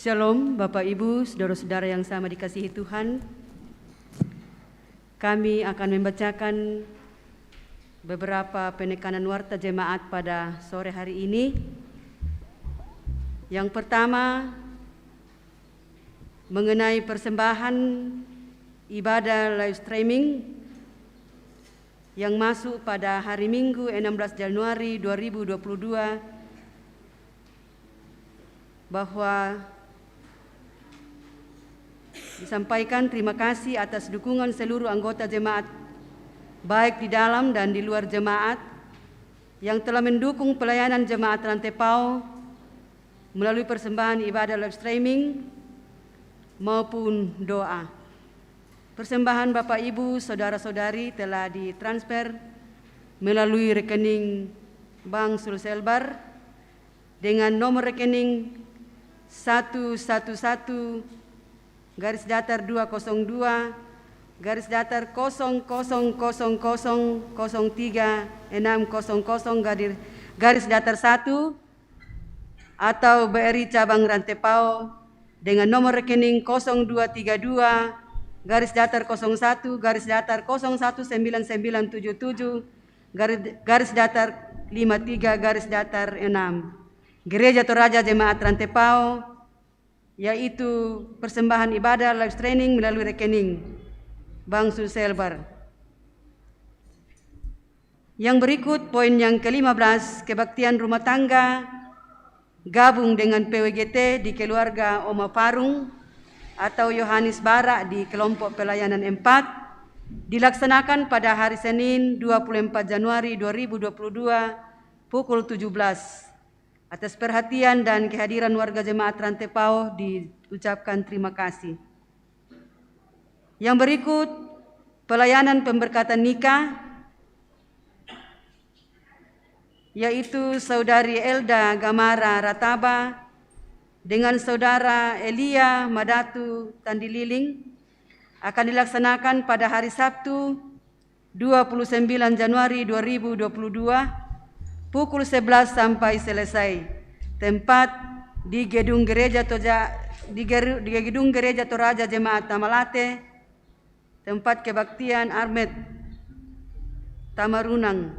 Shalom Bapak Ibu, saudara-saudara yang sama dikasihi Tuhan. Kami akan membacakan beberapa penekanan warta jemaat pada sore hari ini. Yang pertama, mengenai persembahan ibadah live streaming yang masuk pada hari Minggu 16 Januari 2022, bahwa disampaikan terima kasih atas dukungan seluruh anggota jemaat, baik di dalam dan di luar jemaat, yang telah mendukung pelayanan jemaat Rantepao melalui persembahan ibadah live streaming maupun doa. Persembahan Bapak Ibu, saudara-saudari telah ditransfer melalui rekening Bank Sulselbar dengan nomor rekening 111-202-0003-600-1 atau BRI Cabang Rantepao dengan nomor rekening 0232-019977-53-6 Gereja Toraja Jemaat Rantepao, yaitu persembahan ibadah live streaming melalui rekening Bank Sulselbar. Yang berikut poin yang ke-15, kebaktian rumah tangga gabung dengan PWGT di keluarga Oma Parung atau Yohanes Bara di kelompok pelayanan 4 dilaksanakan pada hari Senin 24 Januari 2022 pukul 17. Atas perhatian dan kehadiran warga jemaat Rantepao diucapkan terima kasih. Yang berikut pelayanan pemberkatan nikah, yaitu Saudari Elda Gamara Rataba dengan Saudara Elia Madatu Tandililing akan dilaksanakan pada hari Sabtu 29 Januari 2022 pukul 11 sampai selesai. Tempat di Gedung Gereja Toraja Jemaat Tamalate, tempat kebaktian Armet Tamarunang.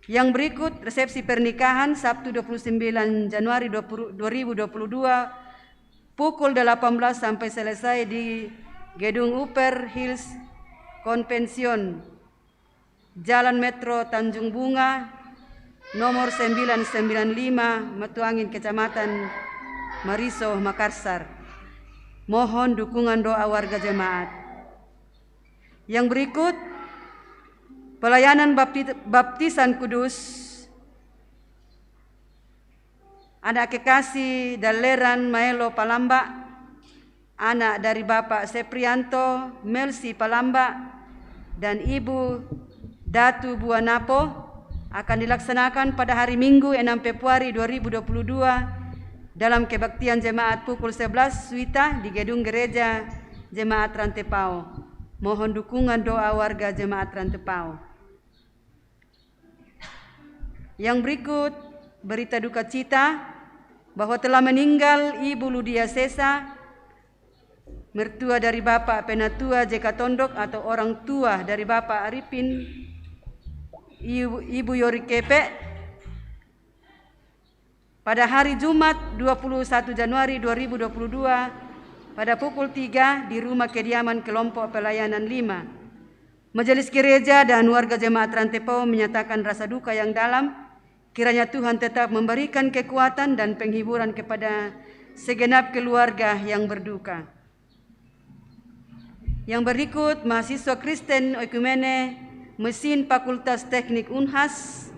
Yang berikut resepsi pernikahan Sabtu 29 Januari 2022 pukul 18 sampai selesai di Gedung Upper Hills Konvension, Jalan Metro Tanjung Bunga, nomor 995, Matuangin, Kecamatan Mariso, Makassar. Mohon dukungan doa warga jemaat. Yang berikut pelayanan baptisan kudus anak kekasih Daleran Maelo Palamba, anak dari Bapak Seprianto Melsi Palamba dan Ibu Datu Buanapo, akan dilaksanakan pada hari Minggu 6 Februari 2022 dalam kebaktian jemaat pukul 11 WITA di Gedung Gereja Jemaat Rantepao. Mohon dukungan doa warga jemaat Rantepao. Yang berikut berita duka cita bahwa telah meninggal Ibu Ludia Sesa, mertua dari Bapak Penatua JK Tondok atau orang tua dari Bapak Arifin Ibu Yori Kepe pada hari Jumat 21 Januari 2022 pada pukul 3 di rumah kediaman kelompok pelayanan 5. Majelis gereja dan warga jemaat Rantepao menyatakan rasa duka yang dalam. Kiranya Tuhan tetap memberikan kekuatan dan penghiburan kepada segenap keluarga yang berduka. Yang berikut mahasiswa Kristen Oikumene Mesin Fakultas Teknik Unhas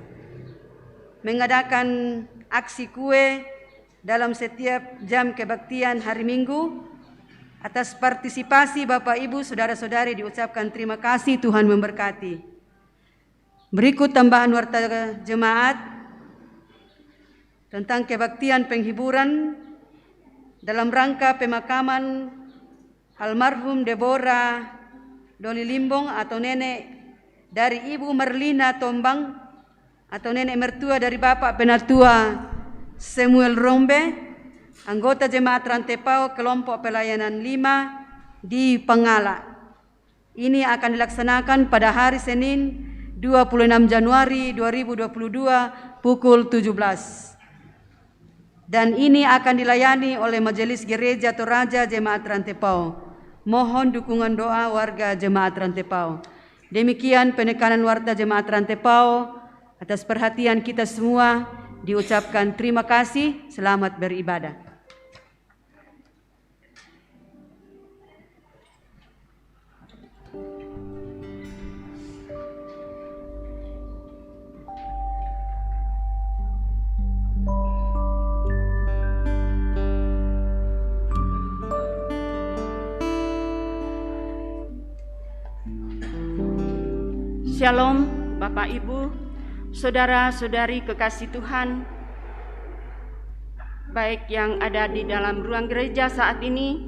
mengadakan aksi kue dalam setiap jam kebaktian hari Minggu. Atas partisipasi Bapak Ibu saudara-saudari diucapkan terima kasih, Tuhan memberkati. Berikut tambahan warta jemaat tentang kebaktian penghiburan dalam rangka pemakaman almarhum Deborah Doli Limbong atau nenek dari Ibu Merlina Tombang atau nenek mertua dari Bapak Penatua Samuel Rombe Anggota Jemaat Rantepao kelompok pelayanan 5 di Pengala. Ini akan dilaksanakan pada hari Senin 26 Januari 2022 pukul 17. Dan ini akan dilayani oleh Majelis Gereja Toraja Jemaat Rantepao. Mohon dukungan doa warga Jemaat Rantepao. Demikian penekanan warta Jemaat Rantepao. Atas perhatian kita semua diucapkan terima kasih, selamat beribadah. Shalom Bapak Ibu, saudara-saudari kekasih Tuhan, baik yang ada di dalam ruang gereja saat ini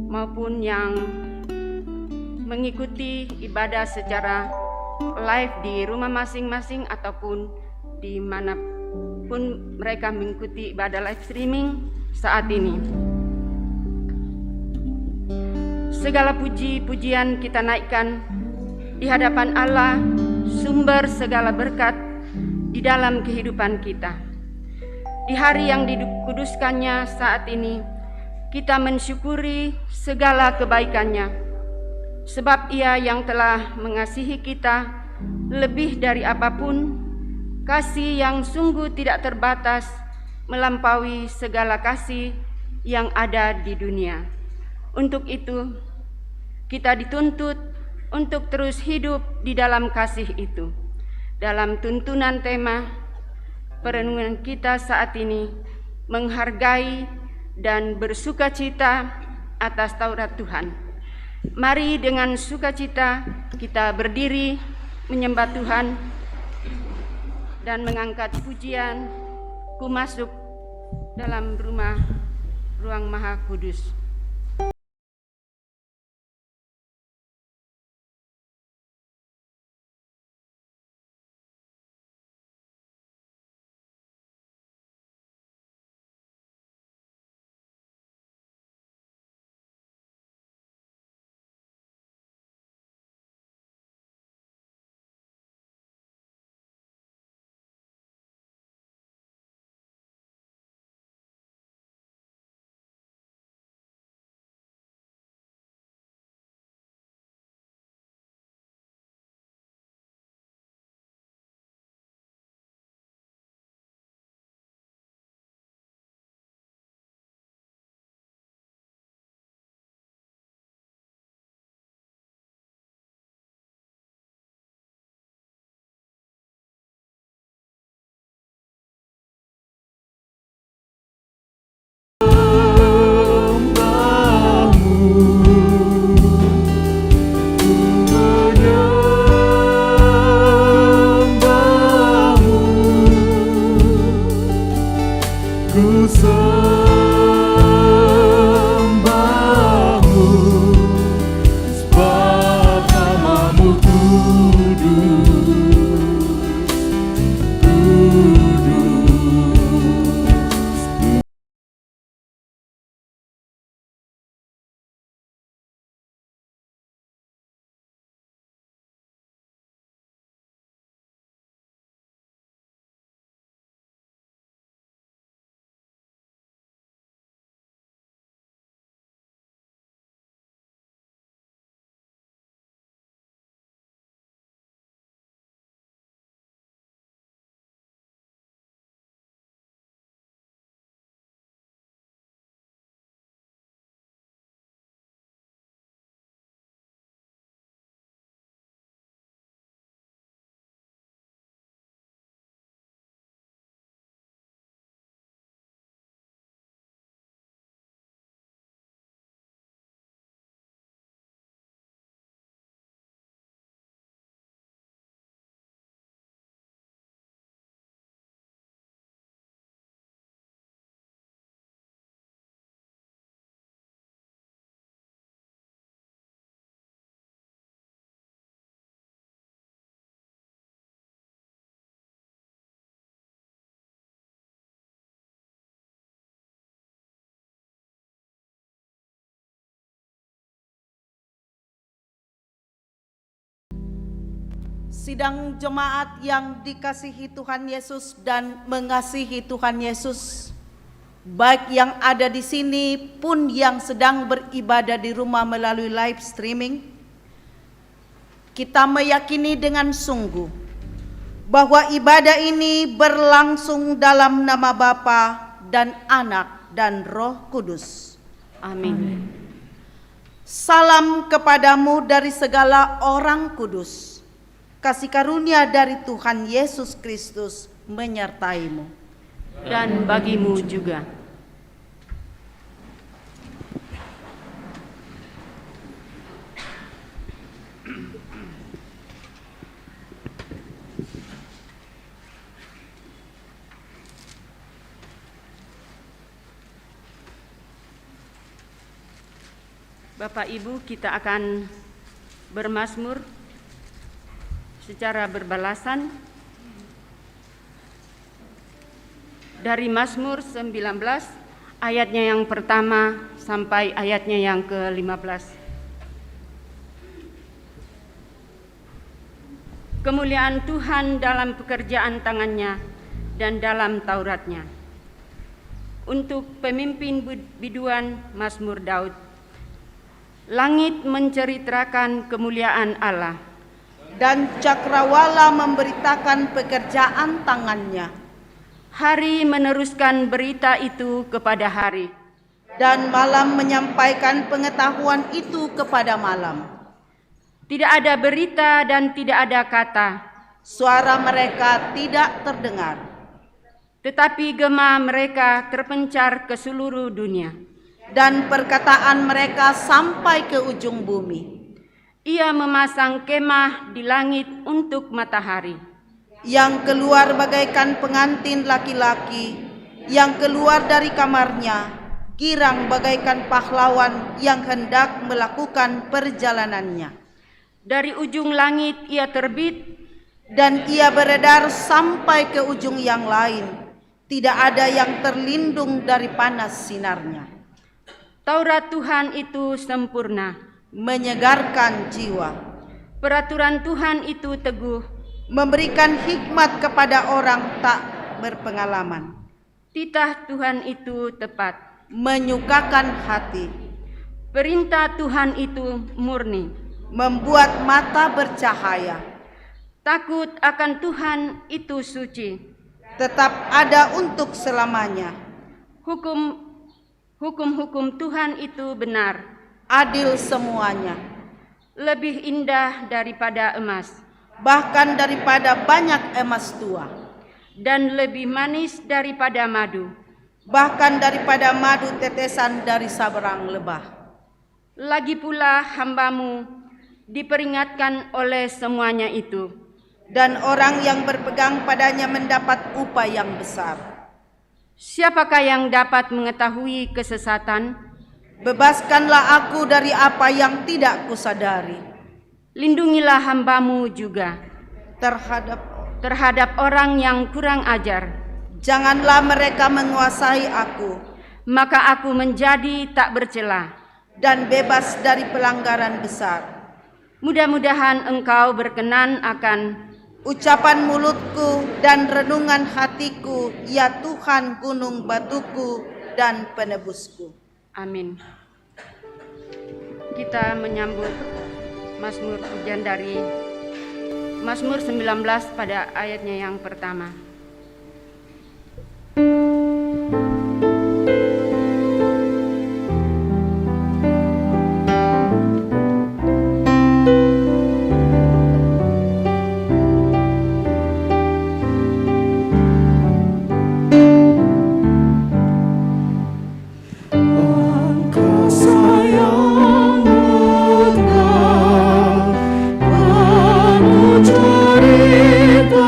maupun yang mengikuti ibadah secara live di rumah masing-masing ataupun di manapun mereka mengikuti ibadah live streaming saat ini. Segala puji-pujian kita naikkan di hadapan Allah, sumber segala berkat di dalam kehidupan kita. Di hari yang dikuduskannya saat ini, kita mensyukuri segala kebaikannya, sebab Ia yang telah mengasihi kita lebih dari apapun, kasih yang sungguh tidak terbatas melampaui segala kasih yang ada di dunia. Untuk itu, kita dituntut untuk terus hidup di dalam kasih itu. Dalam tuntunan tema perenungan kita saat ini, menghargai dan bersukacita atas Taurat Tuhan. Mari dengan sukacita kita berdiri menyembah Tuhan dan mengangkat pujian, Ku masuk dalam ruang Maha Kudus. Sidang jemaat yang dikasihi Tuhan Yesus dan mengasihi Tuhan Yesus, baik yang ada di sini pun yang sedang beribadah di rumah melalui live streaming, kita meyakini dengan sungguh bahwa ibadah ini berlangsung dalam nama Bapa dan Anak dan Roh Kudus. Amin. Salam kepadamu dari segala orang kudus. Kasih karunia dari Tuhan Yesus Kristus menyertaimu. Dan bagimu juga. Bapak Ibu, kita akan bermazmur secara berbalasan dari Mazmur 19 ayatnya yang pertama sampai ayatnya yang ke-15. Kemuliaan Tuhan dalam pekerjaan tangannya dan dalam Tauratnya. Untuk pemimpin biduan Mazmur Daud. Langit menceritakan kemuliaan Allah, dan cakrawala memberitakan pekerjaan tangannya. hari meneruskan berita itu kepada hari, dan malam menyampaikan pengetahuan itu kepada malam. tidak ada berita dan tidak ada kata, Suara mereka tidak terdengar, tetapi gema mereka terpencar ke seluruh dunia. dan perkataan mereka sampai ke ujung bumi. Ia memasang kemah di langit untuk matahari, Yang keluar bagaikan pengantin laki-laki, yang keluar dari kamarnya, girang bagaikan pahlawan yang hendak melakukan perjalanannya. dari ujung langit ia terbit, Dan ia beredar sampai ke ujung yang lain, tidak ada yang terlindung dari panas sinarnya. Taurat Tuhan itu sempurna, Menyegarkan jiwa, peraturan Tuhan itu teguh, memberikan hikmat kepada orang tak berpengalaman, titah Tuhan itu tepat, menyukakan hati, perintah Tuhan itu murni, membuat mata bercahaya, takut akan Tuhan itu suci, tetap ada untuk selamanya, hukum-hukum Tuhan itu benar, adil semuanya, lebih indah daripada emas, bahkan daripada banyak emas tua, dan lebih manis daripada madu. bahkan daripada madu tetesan dari saberang lebah. Lagi pula hambamu diperingatkan oleh semuanya itu, Dan orang yang berpegang padanya mendapat upah yang besar. siapakah yang dapat mengetahui kesesatan? Bebaskanlah aku dari apa yang tidak kusadari, Lindungilah hambamu juga terhadap orang yang kurang ajar, janganlah mereka menguasai aku, maka aku menjadi tak bercela. dan bebas dari pelanggaran besar. Mudah-mudahan engkau berkenan akan Ucapan mulutku dan renungan hatiku, ya Tuhan gunung batuku dan penebusku. amin. Kita menyambut Mazmur pujian dari Mazmur 19 pada ayatnya yang pertama. Cerita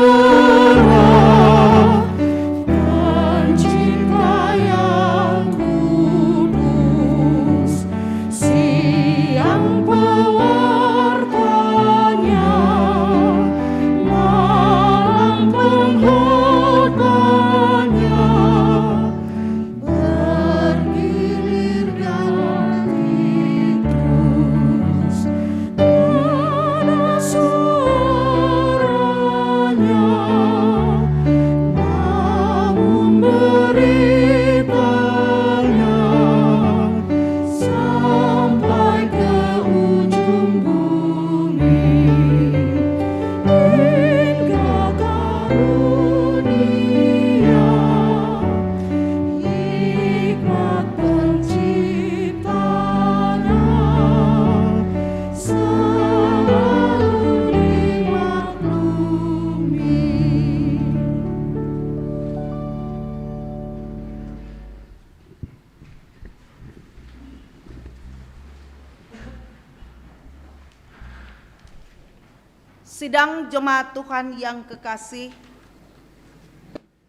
Sidang jemaat Tuhan yang kekasih,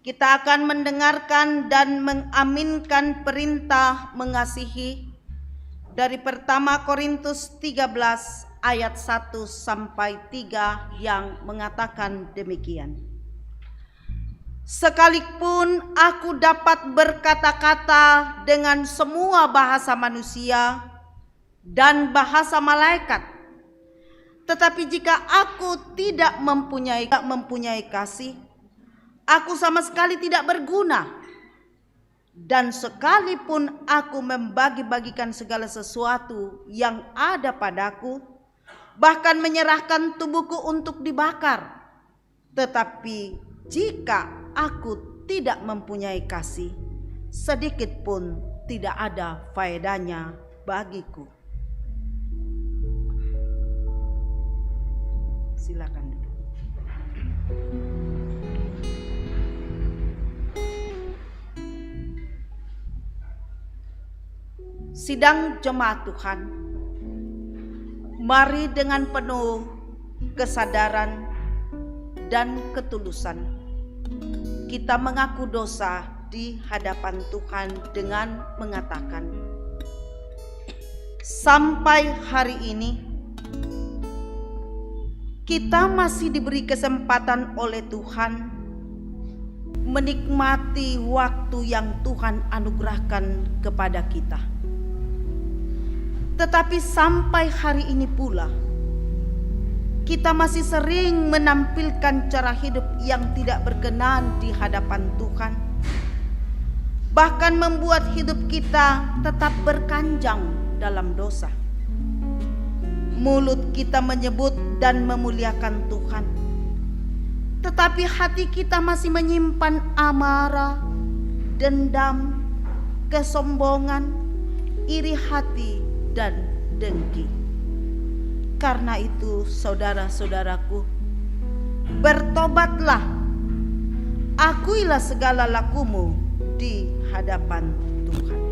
kita akan mendengarkan dan mengaminkan perintah mengasihi dari pertama Korintus 13 ayat 1 sampai 3 yang mengatakan demikian. Sekalipun aku dapat berkata-kata dengan semua bahasa manusia dan bahasa malaikat, tetapi jika aku tidak mempunyai kasih, aku sama sekali tidak berguna. Dan sekalipun aku membagi-bagikan segala sesuatu yang ada padaku, bahkan menyerahkan tubuhku untuk dibakar, tetapi jika aku tidak mempunyai kasih, sedikit pun tidak ada faedahnya bagiku. Silakan duduk. Sidang jemaat Tuhan, mari dengan penuh kesadaran dan ketulusan kita mengaku dosa di hadapan Tuhan dengan mengatakan, sampai hari ini kita masih diberi kesempatan oleh Tuhan menikmati waktu yang Tuhan anugerahkan kepada kita. Tetapi sampai hari ini pula, kita masih sering menampilkan cara hidup yang tidak berkenan di hadapan Tuhan, bahkan membuat hidup kita tetap berkanjang dalam dosa. Mulut kita menyebut dan memuliakan Tuhan, tetapi hati kita masih menyimpan amarah, dendam, kesombongan, iri hati, dan dengki. Karena itu, saudara-saudaraku, bertobatlah, akuilah segala lakumu di hadapan Tuhan.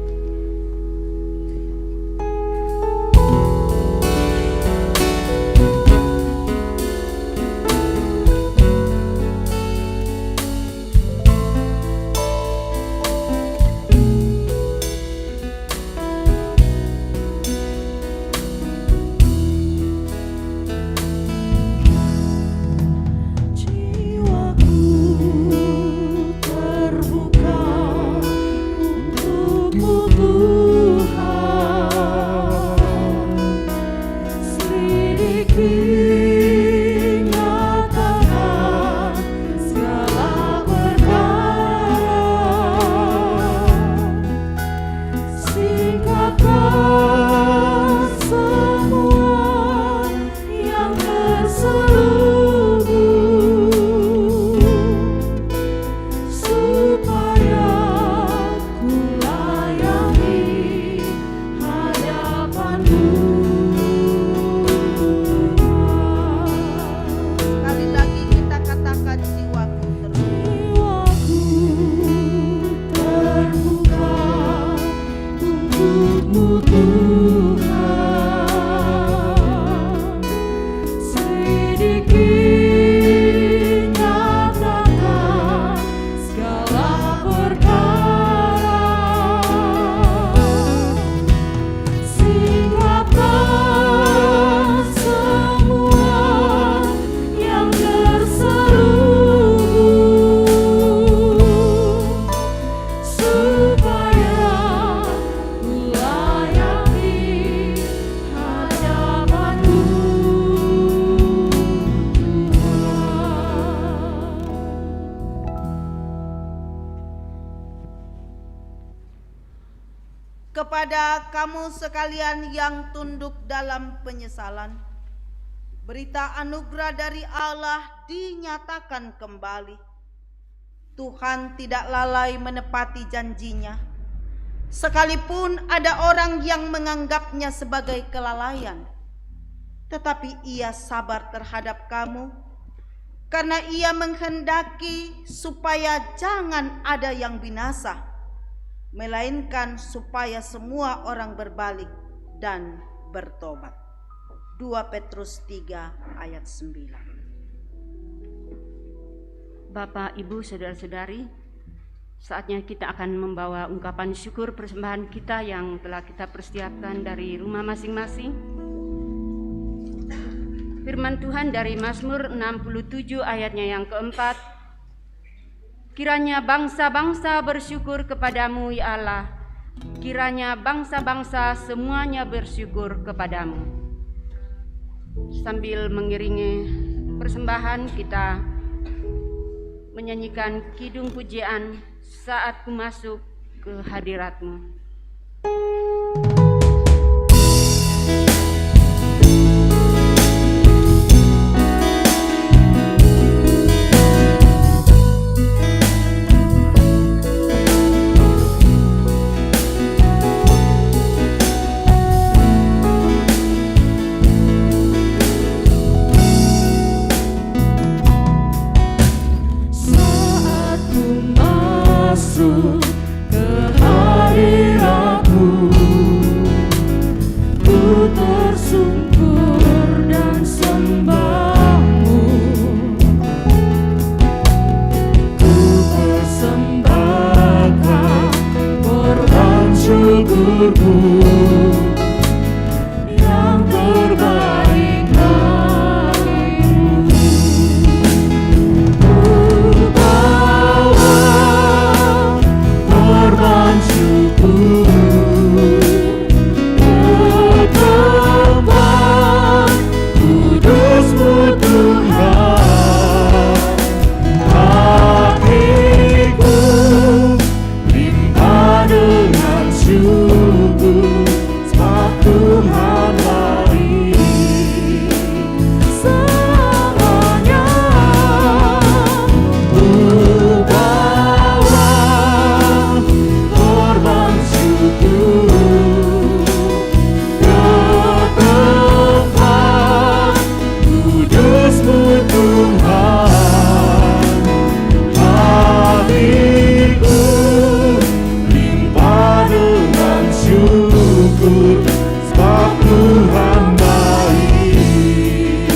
Kepada kamu sekalian yang tunduk dalam penyesalan, berita anugerah dari Allah dinyatakan kembali. Tuhan tidak lalai menepati janjinya, sekalipun ada orang yang menganggapnya sebagai kelalaian. Tetapi Ia sabar terhadap kamu, karena Ia menghendaki supaya jangan ada yang binasa, melainkan supaya semua orang berbalik dan bertobat. 2 Petrus 3 ayat 9. Bapak, Ibu, Saudara-saudari, saatnya kita akan membawa ungkapan syukur persembahan kita yang telah kita persiapkan dari rumah masing-masing. Firman Tuhan dari Mazmur 67 ayatnya yang keempat. Kiranya bangsa-bangsa bersyukur kepadamu ya Allah. Kiranya bangsa-bangsa semuanya bersyukur kepadamu. Sambil mengiringi persembahan, kita menyanyikan kidung pujian Saat Ku Masuk ke Hadirat-Mu. Ke hadirat-Mu, ku tersungkur dan sembah-Mu, ku persembahkan korban syukur-Ku yang terbaik bagimu. Korban syukur ke tempat kudus-Mu Tuhan, hatiku limpah dengan syukur sebab Tuhan baik. Selamanya ku bawa korban syukur ke tempat kudus-Mu Tuhan, hatiku limpah dengan syukur sebab Tuhan baik,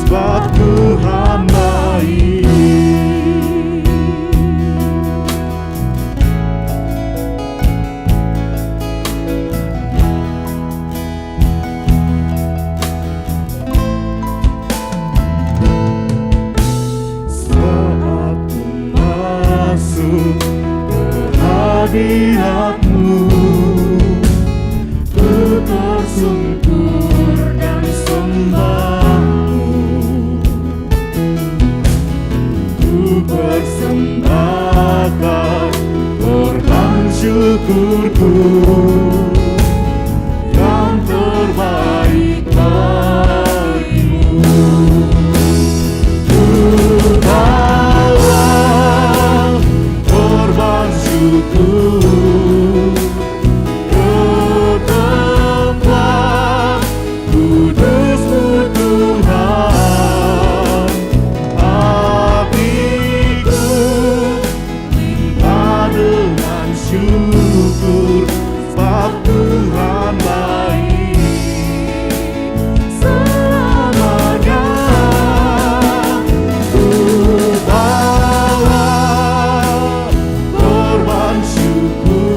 sebab Tuhan baik. Saat ku masuk ke hadirat-Mu, ku tersungkur dan sembah-Mu, ku persembahkan korban syukur-Ku yang terbaik bagimu. Bawa korban syukur ke tempat kudus-Mu Tuhan, hatiku limpah dengan syukur sebab Tuhan baik. Selamanya ku bawa korban syukur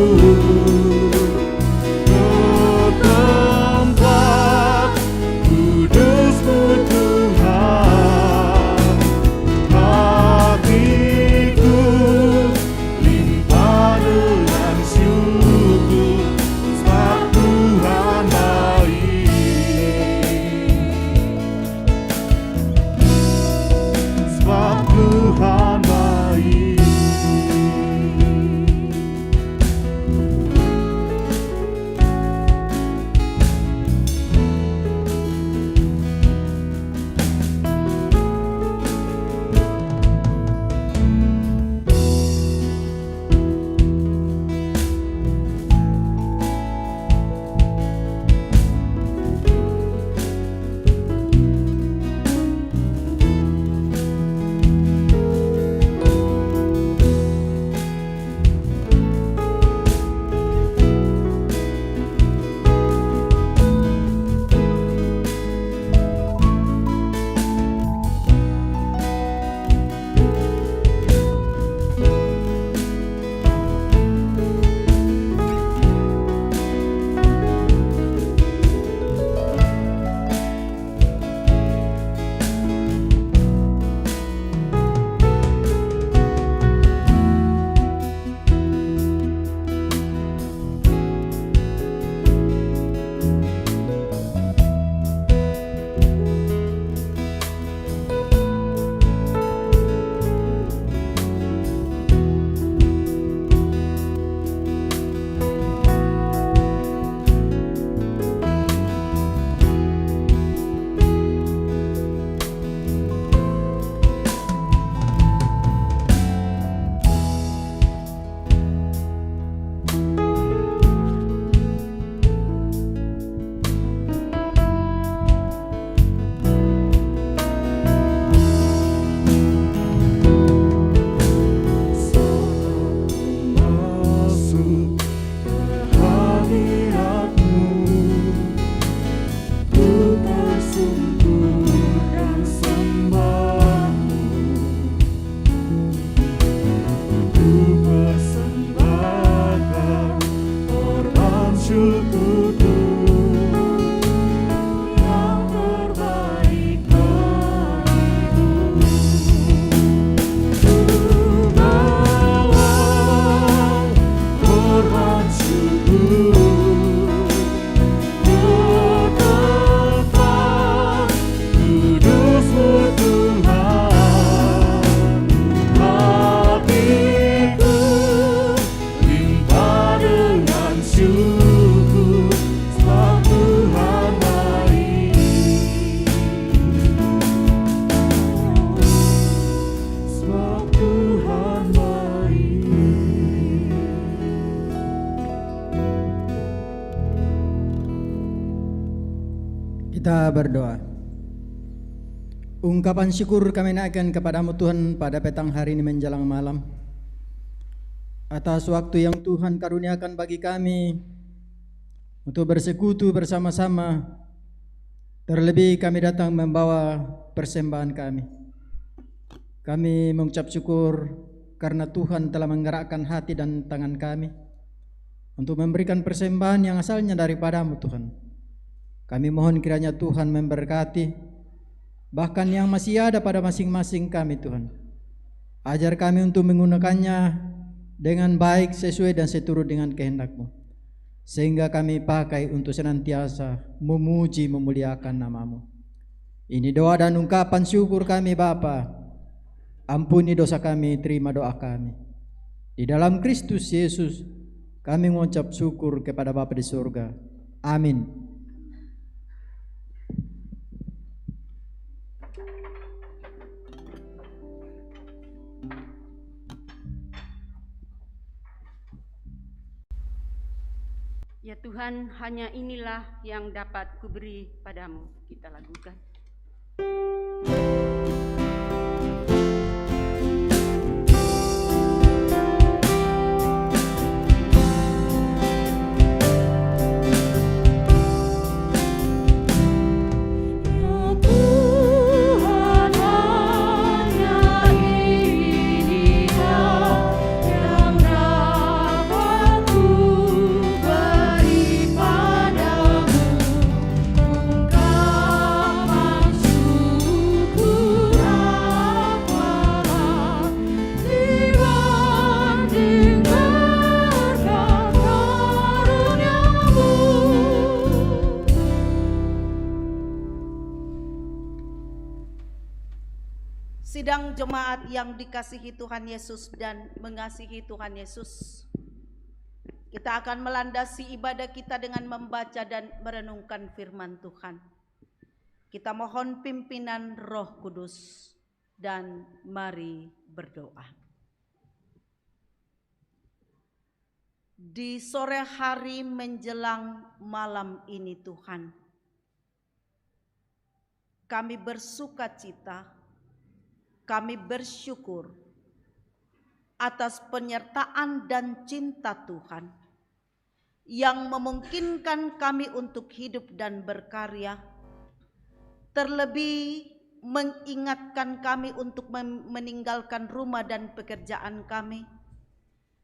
Kita berdoa. Ungkapan syukur kami naikkan kepadamu Tuhan pada petang hari ini menjelang malam, atas waktu yang Tuhan karuniakan bagi kami untuk bersekutu bersama-sama. Terlebih kami datang membawa persembahan kami. Kami mengucap syukur karena Tuhan telah menggerakkan hati dan tangan kami untuk memberikan persembahan yang asalnya daripadamu Tuhan. Kami mohon kiranya Tuhan memberkati bahkan yang masih ada pada masing-masing kami Tuhan. Ajar kami untuk menggunakannya dengan baik sesuai dan seturut dengan kehendak-Mu, sehingga kami pakai untuk senantiasa memuji memuliakan nama-Mu. Ini doa dan ungkapan syukur kami Bapa. Ampuni dosa kami, terima doa kami. Di dalam Kristus Yesus kami mengucap syukur kepada Bapa di surga. Amin. Ya Tuhan, hanya inilah yang dapat kuberi padamu. Kita lakukan. Sidang jemaat yang dikasihi Tuhan Yesus dan mengasihi Tuhan Yesus, kita akan melandasi ibadah kita dengan membaca dan merenungkan firman Tuhan. Kita mohon pimpinan Roh Kudus dan mari berdoa. Di sore hari menjelang malam ini Tuhan, kami bersukacita, kami bersyukur atas penyertaan dan cinta Tuhan yang memungkinkan kami untuk hidup dan berkarya, terlebih mengingatkan kami untuk meninggalkan rumah dan pekerjaan kami.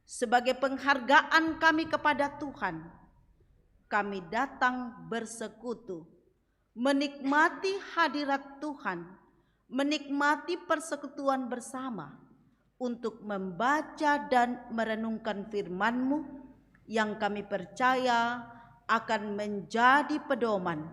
Sebagai penghargaan kami kepada Tuhan, kami datang bersekutu, menikmati hadirat Tuhan, menikmati persekutuan bersama untuk membaca dan merenungkan firman-Mu yang kami percaya akan menjadi pedoman,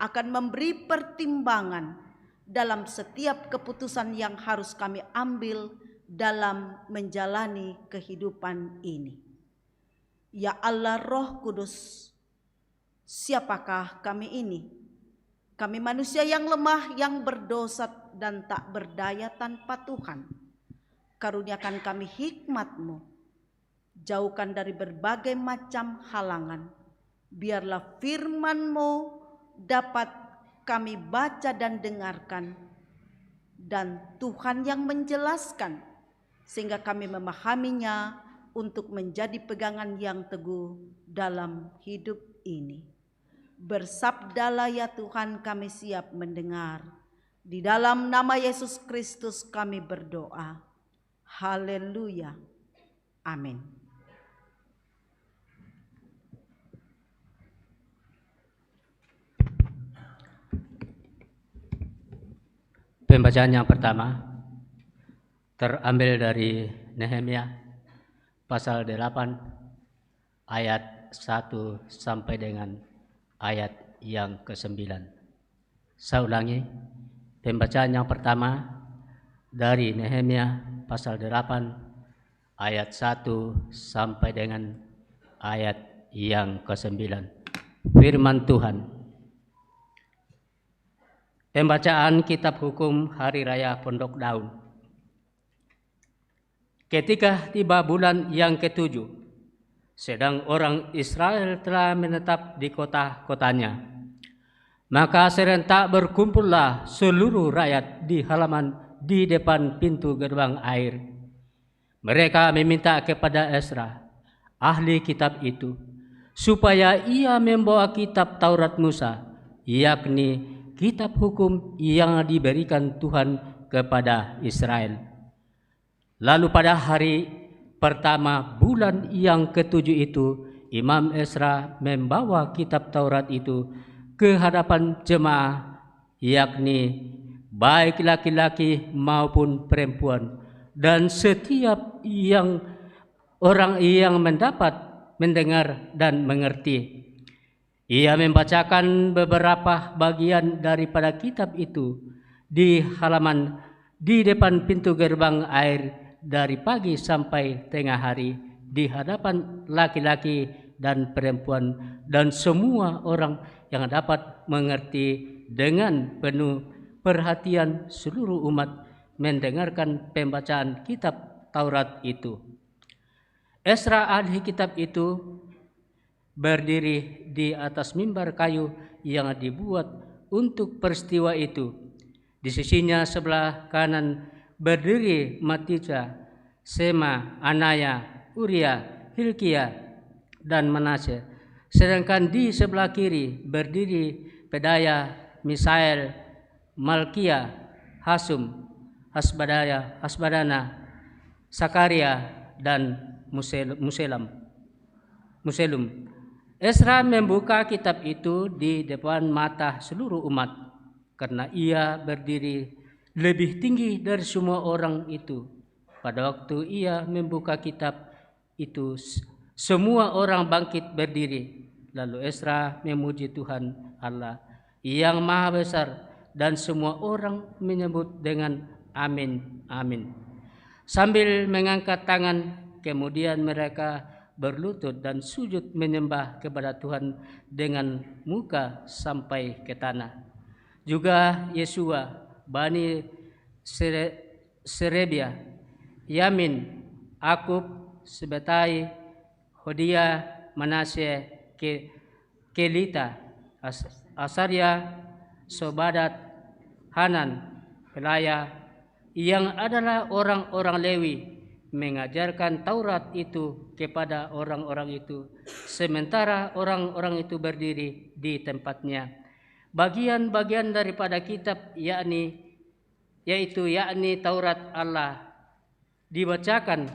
akan memberi pertimbangan dalam setiap keputusan yang harus kami ambil dalam menjalani kehidupan ini. Ya Allah Roh Kudus, siapakah kami ini? Kami manusia yang lemah, yang berdosa dan tak berdaya tanpa Tuhan. Karuniakan kami hikmat-Mu, jauhkan dari berbagai macam halangan. Biarlah firman-Mu dapat kami baca dan dengarkan, dan Tuhan yang menjelaskan, sehingga kami memahaminya untuk menjadi pegangan yang teguh dalam hidup ini. Bersabdalah ya Tuhan, kami siap mendengar. Di dalam nama Yesus Kristus kami berdoa. Haleluya. Amin. Pembacaan yang pertama terambil dari Nehemia pasal 8 ayat 1 sampai dengan ayat yang ke-9. Saya ulangi, pembacaan yang pertama dari Nehemia pasal 8 ayat 1 sampai dengan ayat yang ke-9. Firman Tuhan. Pembacaan Kitab Hukum Hari Raya Pondok Daun. Ketika tiba bulan yang ke-7, sedang orang Israel telah menetap di kota-kotanya, Maka serentak berkumpullah seluruh rakyat di halaman di depan pintu gerbang air. Mereka meminta kepada Ezra, ahli kitab itu, supaya ia membawa kitab Taurat Musa, yakni kitab hukum yang diberikan Tuhan kepada Israel. Lalu pada hari pertama bulan yang ketujuh itu, Imam Ezra membawa kitab Taurat itu ke hadapan jemaah, yakni baik laki-laki maupun perempuan, dan setiap orang yang mendapat mendengar dan mengerti. Ia membacakan beberapa bagian daripada kitab itu di halaman di depan pintu gerbang air dari pagi sampai tengah hari di hadapan laki-laki dan perempuan dan semua orang yang dapat mengerti. Dengan penuh perhatian seluruh umat mendengarkan pembacaan kitab Taurat itu. Ezra ahli kitab itu berdiri di atas mimbar kayu yang dibuat untuk peristiwa itu. Di sisinya sebelah kanan berdiri Matitya, Sema, Anaya, Uria, Hilkia, dan Manase. Sedangkan di sebelah kiri berdiri Pedaya, Misael, Malkia, Hasum, Hasbadana, Sakaria, dan Muselum. Ezra membuka kitab itu di depan mata seluruh umat, karena ia berdiri lebih tinggi dari semua orang itu. Pada waktu ia membuka kitab itu, semua orang bangkit berdiri. Lalu Ezra memuji Tuhan Allah yang Maha Besar, dan semua orang menyebut dengan amin, amin. Sambil mengangkat tangan, kemudian mereka berlutut dan sujud menyembah kepada Tuhan dengan muka sampai ke tanah. Juga Yesua, Bani Serebia, Yamin, Akub, Sebetai, Hodia, Manase, Kelita, Asaria, Sobadat, Hanan, Pelaya, yang adalah orang-orang Lewi, mengajarkan Taurat itu kepada orang-orang itu, sementara orang-orang itu berdiri di tempatnya. Bagian-bagian daripada kitab yaitu Taurat Allah dibacakan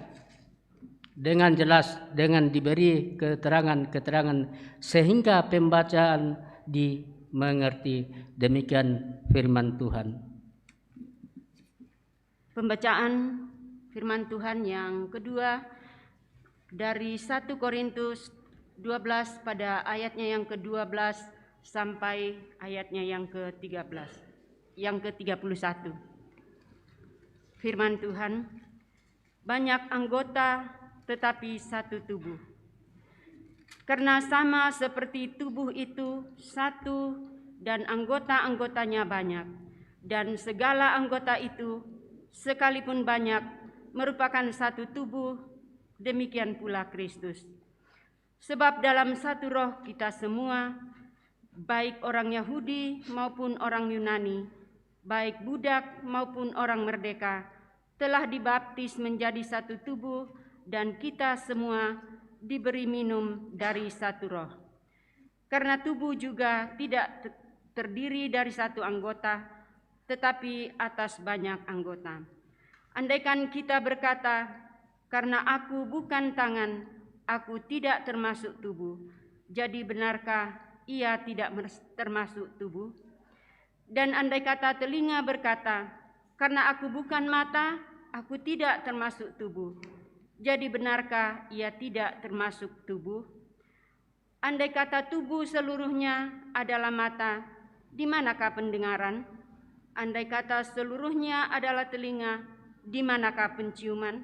dengan jelas, dengan diberi keterangan-keterangan sehingga pembacaan dimengerti. Demikian firman Tuhan. Pembacaan firman Tuhan yang kedua dari 1 Korintus 12 pada ayatnya yang ke-12 sampai ayatnya yang ke-13, yang ke-31. Firman Tuhan, banyak anggota tetapi satu tubuh. Karena sama seperti tubuh itu satu dan anggota-anggotanya banyak, dan segala anggota itu sekalipun banyak merupakan satu tubuh, demikian pula Kristus. Sebab dalam satu roh kita semua, baik orang Yahudi maupun orang Yunani, baik budak maupun orang merdeka, telah dibaptis menjadi satu tubuh, dan kita semua diberi minum dari satu roh. Karena tubuh juga tidak terdiri dari satu anggota, tetapi atas banyak anggota. Andaikan kita berkata, karena aku bukan tangan, aku tidak termasuk tubuh, jadi benarkah ia tidak termasuk tubuh? Dan andai kata telinga berkata, karena aku bukan mata, aku tidak termasuk tubuh, jadi benarkah ia tidak termasuk tubuh? Andai kata tubuh seluruhnya adalah mata, di manakah pendengaran? Andai kata seluruhnya adalah telinga, di manakah penciuman?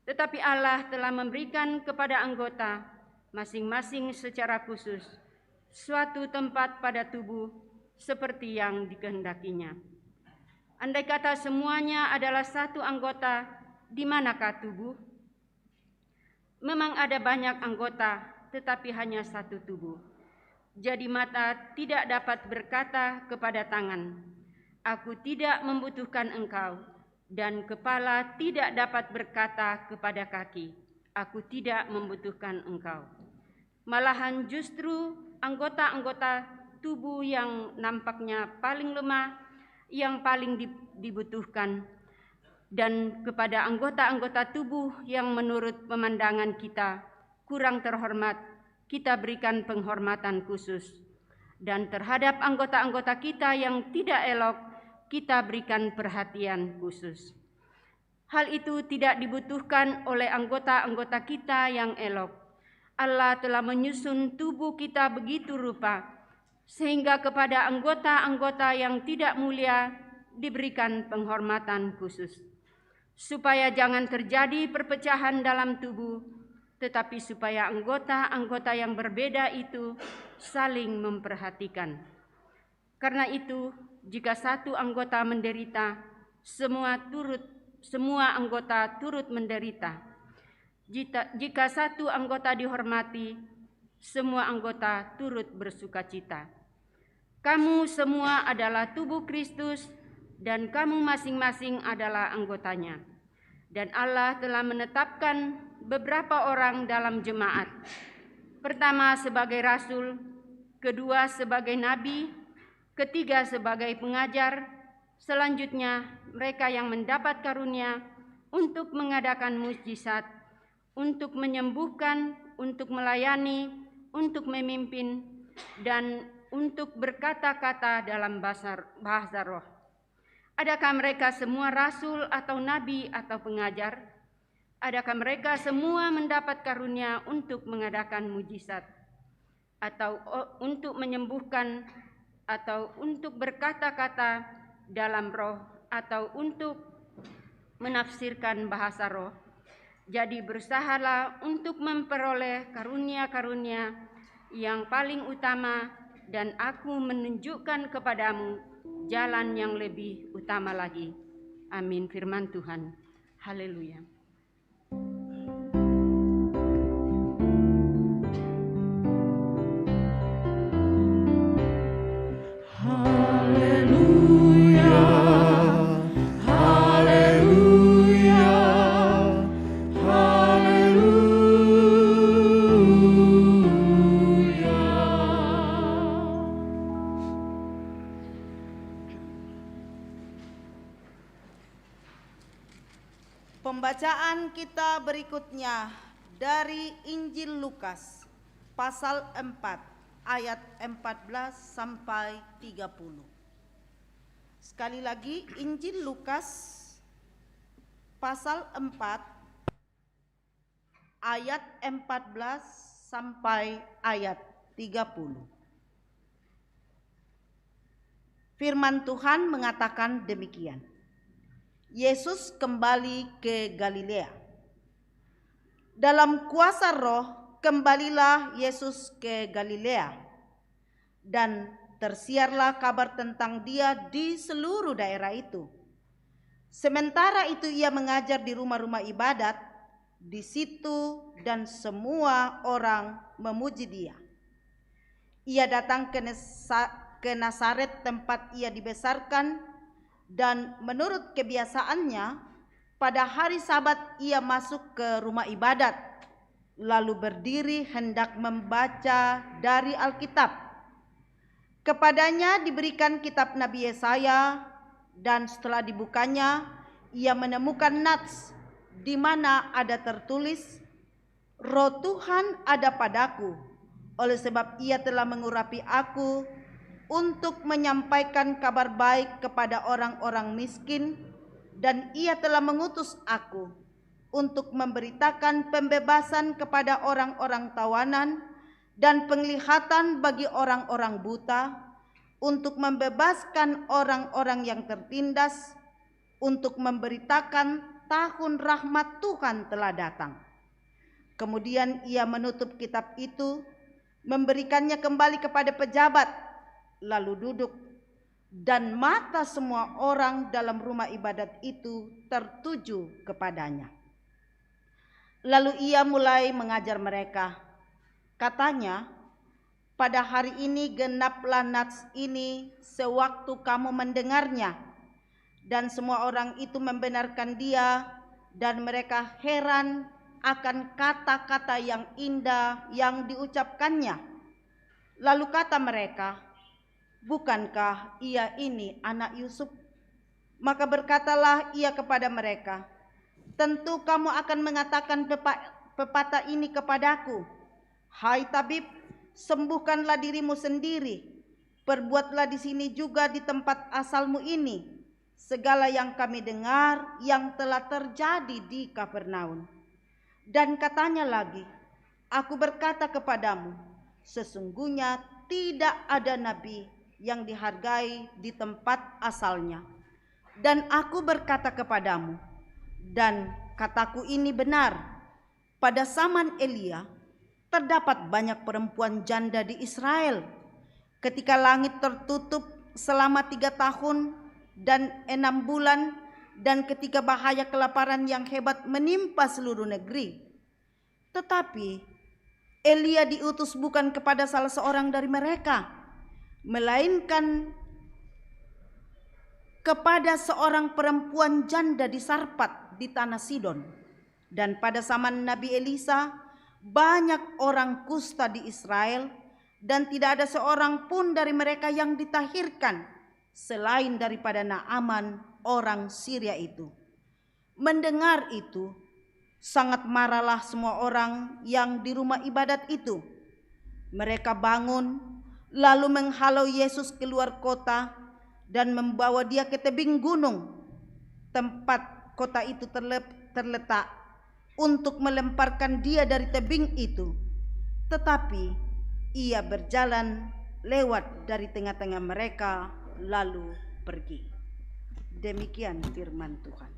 Tetapi Allah telah memberikan kepada anggota masing-masing secara khusus suatu tempat pada tubuh seperti yang dikehendakinya. Andai kata semuanya adalah satu anggota, di manakah tubuh? Memang ada banyak anggota, tetapi hanya satu tubuh. Jadi mata tidak dapat berkata kepada tangan, "Aku tidak membutuhkan engkau," dan kepala tidak dapat berkata kepada kaki, "Aku tidak membutuhkan engkau." Malahan justru anggota-anggota tubuh yang nampaknya paling lemah yang paling dibutuhkan, dan kepada anggota-anggota tubuh yang menurut pemandangan kita kurang terhormat, kita berikan penghormatan khusus, dan terhadap anggota-anggota kita yang tidak elok, kita berikan perhatian khusus. Hal itu tidak dibutuhkan oleh anggota-anggota kita yang elok. Allah telah menyusun tubuh kita begitu rupa, sehingga kepada anggota-anggota yang tidak mulia diberikan penghormatan khusus, supaya jangan terjadi perpecahan dalam tubuh, tetapi supaya anggota-anggota yang berbeda itu saling memperhatikan. Karena itu, jika satu anggota menderita, semua anggota turut menderita. Jika satu anggota dihormati, semua anggota turut bersukacita. Kamu semua adalah tubuh Kristus, dan kamu masing-masing adalah anggotanya. Dan Allah telah menetapkan beberapa orang dalam jemaat. Pertama sebagai rasul, kedua sebagai nabi, ketiga sebagai pengajar, selanjutnya mereka yang mendapat karunia untuk mengadakan mukjizat, untuk menyembuhkan, untuk melayani, untuk memimpin, dan untuk berkata-kata dalam bahasa roh. Adakah mereka semua rasul atau nabi atau pengajar? Adakah mereka semua mendapat karunia untuk mengadakan mujizat, atau untuk menyembuhkan, atau untuk berkata-kata dalam roh, atau untuk menafsirkan bahasa roh? Jadi berusahalah untuk memperoleh karunia-karunia yang paling utama, dan aku menunjukkan kepadamu jalan yang lebih utama lagi. Amin. Firman Tuhan. Haleluya. Pembacaan kita berikutnya dari Injil Lukas pasal 4 ayat 14 sampai 30. Sekali lagi, Injil Lukas pasal 4 ayat 14 sampai ayat 30. Firman Tuhan mengatakan demikian. Yesus kembali ke Galilea. Dalam kuasa roh, kembalilah Yesus ke Galilea, dan tersiarlah kabar tentang dia di seluruh daerah itu. Sementara itu ia mengajar di rumah-rumah ibadat di situ, dan semua orang memuji dia. Ia datang ke Nazaret tempat ia dibesarkan, dan menurut kebiasaannya pada hari Sabat ia masuk ke rumah ibadat, lalu berdiri hendak membaca dari Alkitab. Kepadanya diberikan kitab Nabi Yesaya, dan setelah dibukanya ia menemukan nats di mana ada tertulis, "Roh Tuhan ada padaku, oleh sebab ia telah mengurapi aku untuk menyampaikan kabar baik kepada orang-orang miskin, dan ia telah mengutus aku untuk memberitakan pembebasan kepada orang-orang tawanan dan penglihatan bagi orang-orang buta, untuk membebaskan orang-orang yang tertindas, untuk memberitakan tahun rahmat Tuhan telah datang." Kemudian ia menutup kitab itu, memberikannya kembali kepada pejabat, lalu duduk, dan mata semua orang dalam rumah ibadat itu tertuju kepadanya. Lalu ia mulai mengajar mereka. Katanya, Pada hari ini genaplah nats ini sewaktu kamu mendengarnya. Dan semua orang itu membenarkan dia, dan mereka heran akan kata-kata yang indah yang diucapkannya. Lalu kata mereka, bukankah ia ini anak Yusuf? Maka berkatalah ia kepada mereka, tentu kamu akan mengatakan pepatah ini kepadaku, hai tabib, sembuhkanlah dirimu sendiri, perbuatlah di sini juga di tempat asalmu ini segala yang kami dengar yang telah terjadi di Kapernaum. Dan katanya lagi, aku berkata kepadamu, sesungguhnya tidak ada nabi yang dihargai di tempat asalnya. Dan aku berkata kepadamu, dan kataku ini benar, pada zaman Elia terdapat banyak perempuan janda di Israel. Ketika langit tertutup selama 3 tahun dan 6 bulan, dan ketika bahaya kelaparan yang hebat menimpa seluruh negeri. Tetapi Elia diutus bukan kepada salah seorang dari mereka, melainkan kepada seorang perempuan janda di Sarpat di tanah Sidon. Dan pada zaman Nabi Elisa, banyak orang kusta di Israel, dan tidak ada seorang pun dari mereka yang ditahirkan selain daripada Naaman orang Syria itu. Mendengar itu, sangat marahlah semua orang yang di rumah ibadat itu. Mereka bangun, lalu menghalau Yesus keluar kota dan membawa dia ke tebing gunung, tempat kota itu terletak, untuk melemparkan dia dari tebing itu. Tetapi ia berjalan lewat dari tengah-tengah mereka lalu pergi. Demikian firman Tuhan.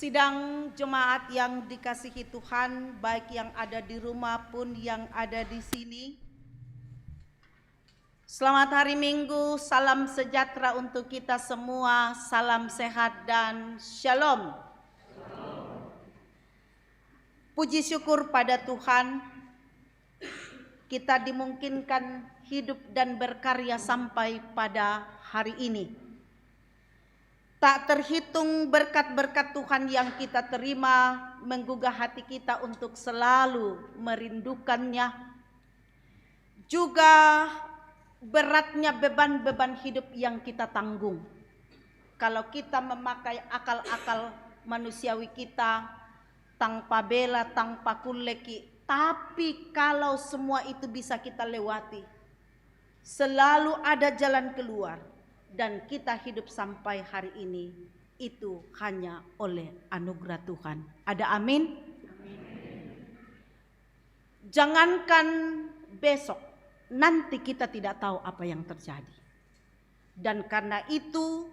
Sidang jemaat yang dikasihi Tuhan, baik yang ada di rumah pun yang ada di sini. Selamat hari Minggu, salam sejahtera untuk kita semua, salam sehat dan shalom. Puji syukur pada Tuhan, kita dimungkinkan hidup dan berkarya sampai pada hari ini. Tak terhitung berkat-berkat Tuhan yang kita terima menggugah hati kita untuk selalu merindukannya. Juga beratnya beban-beban hidup yang kita tanggung. Kalau kita memakai akal-akal manusiawi kita tanpa bela, tanpa kuleki, tapi kalau semua itu bisa kita lewati, selalu ada jalan keluar. Dan kita hidup sampai hari ini itu hanya oleh anugerah Tuhan. Ada amin? Jangankan besok, nanti kita tidak tahu apa yang terjadi. Dan karena itu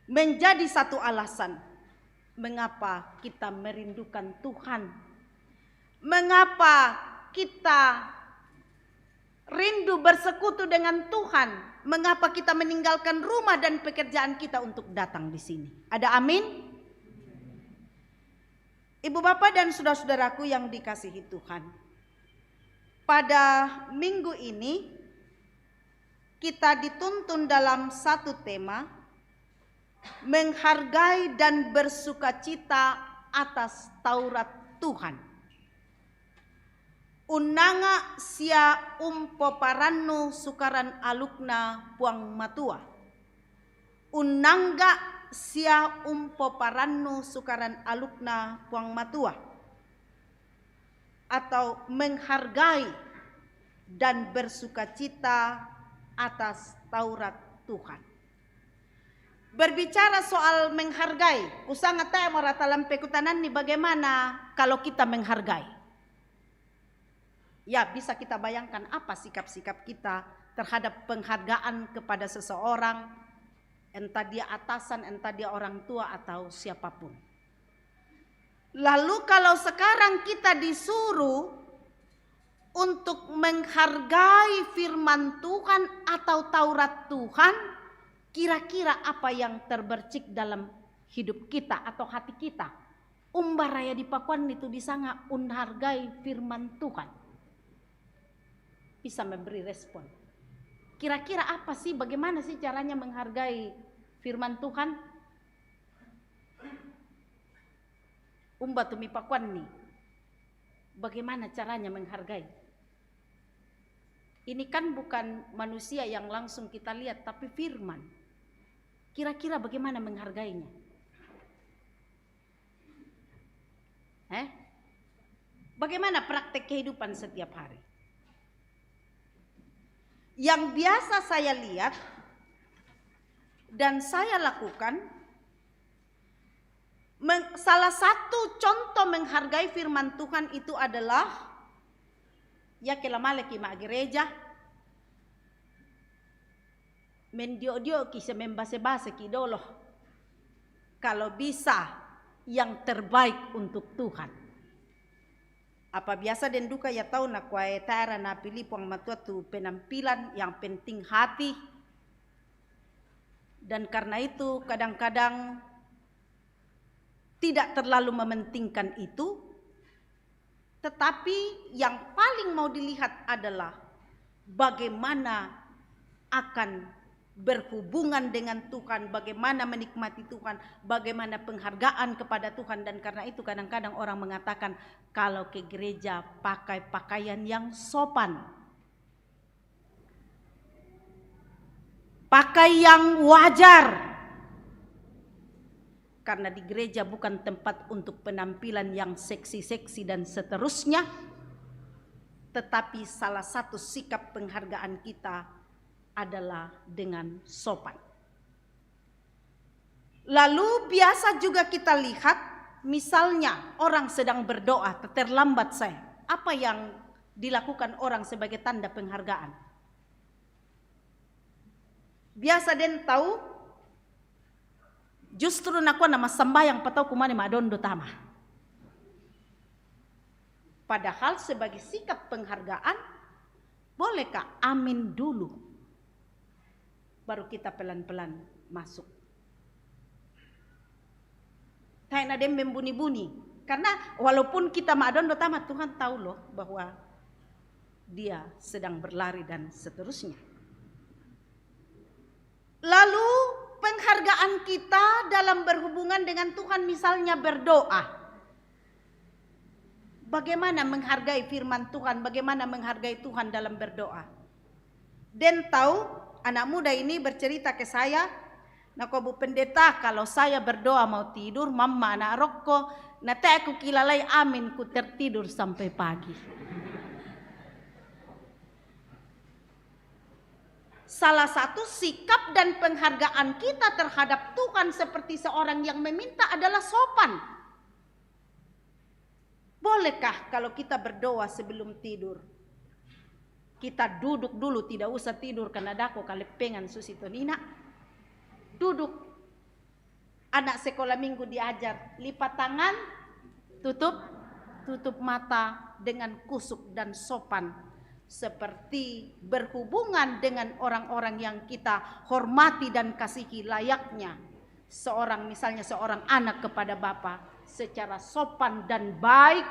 menjadi satu alasan mengapa kita merindukan Tuhan. Mengapa kita rindu bersekutu dengan Tuhan? Mengapa kita meninggalkan rumah dan pekerjaan kita untuk datang di sini? Ada amin? Ibu bapak dan saudara-saudaraku yang dikasihi Tuhan, pada minggu ini kita dituntun dalam satu tema, menghargai dan bersukacita atas Taurat Tuhan. Unanga sia parannu sukaran alukna puang matua. Unangga sia parannu sukaran alukna puang matua. Atau menghargai dan bersukacita atas Taurat Tuhan. Berbicara soal menghargai, kusanga tayo maratalang pekutanan ni bagaimana kalau kita menghargai. Ya, bisa kita bayangkan apa sikap-sikap kita terhadap penghargaan kepada seseorang, entah dia atasan, entah dia orang tua atau siapapun. Lalu kalau sekarang kita disuruh untuk menghargai firman Tuhan atau Taurat Tuhan, kira-kira apa yang terbercik dalam hidup kita atau hati kita? Umbaraya di Pakuan itu disanga unhargai firman Tuhan. Bisa memberi respon. Kira-kira apa sih, bagaimana sih caranya menghargai firman Tuhan? Umba tumi Pakuan nih, bagaimana caranya menghargai? Ini kan bukan manusia yang langsung kita lihat, tapi firman. Kira-kira bagaimana menghargainya? Bagaimana praktek kehidupan setiap hari? Yang biasa saya lihat dan saya lakukan, salah satu contoh menghargai firman Tuhan itu adalah ya kelamale ki ma gereja mendio-dio ki se membase-base ki dolo kalau bisa yang terbaik untuk Tuhan. Apa biasa dan duka ya tahu na kuaetara na pilih puang matua tu penampilan yang penting hati. Dan karena itu kadang-kadang tidak terlalu mementingkan itu. Tetapi yang paling mau dilihat adalah bagaimana akan berhubungan dengan Tuhan, bagaimana menikmati Tuhan, bagaimana penghargaan kepada Tuhan. Dan karena itu kadang-kadang orang mengatakan kalau ke gereja pakai pakaian yang sopan, pakai yang wajar. Karena di gereja bukan tempat untuk penampilan yang seksi-seksi dan seterusnya, tetapi salah satu sikap penghargaan kita adalah dengan sopan. Lalu biasa juga kita lihat, misalnya orang sedang berdoa, terlambat saya. Apa yang dilakukan orang sebagai tanda penghargaan? Biasa den tahu, justru nakuan nama sembahyang patau kumane madondo tama. Padahal sebagai sikap penghargaan, bolehkah amin dulu? Baru kita pelan-pelan masuk. Tayo na dem membuni-buni. Karena walaupun kita madondo tama, Tuhan tahu loh bahwa dia sedang berlari dan seterusnya. Lalu penghargaan kita dalam berhubungan dengan Tuhan, misalnya berdoa. Bagaimana menghargai firman Tuhan, bagaimana menghargai Tuhan dalam berdoa. Dan tahu anak muda ini bercerita ke saya, "Nah, Bu Pendeta, kalau saya berdoa mau tidur, mama anak rokok, nanti aku kilalai amin, ku tertidur sampai pagi." Salah satu sikap dan penghargaan kita terhadap Tuhan seperti seorang yang meminta adalah sopan. Bolehkah kalau kita berdoa sebelum tidur, kita duduk dulu, tidak usah tidur karena dako kalepengan susito nina. Duduk. Anak sekolah minggu diajar, lipat tangan, tutup tutup mata dengan kusuk dan sopan, seperti berhubungan dengan orang-orang yang kita hormati dan kasihi layaknya misalnya seorang anak kepada bapa, secara sopan dan baik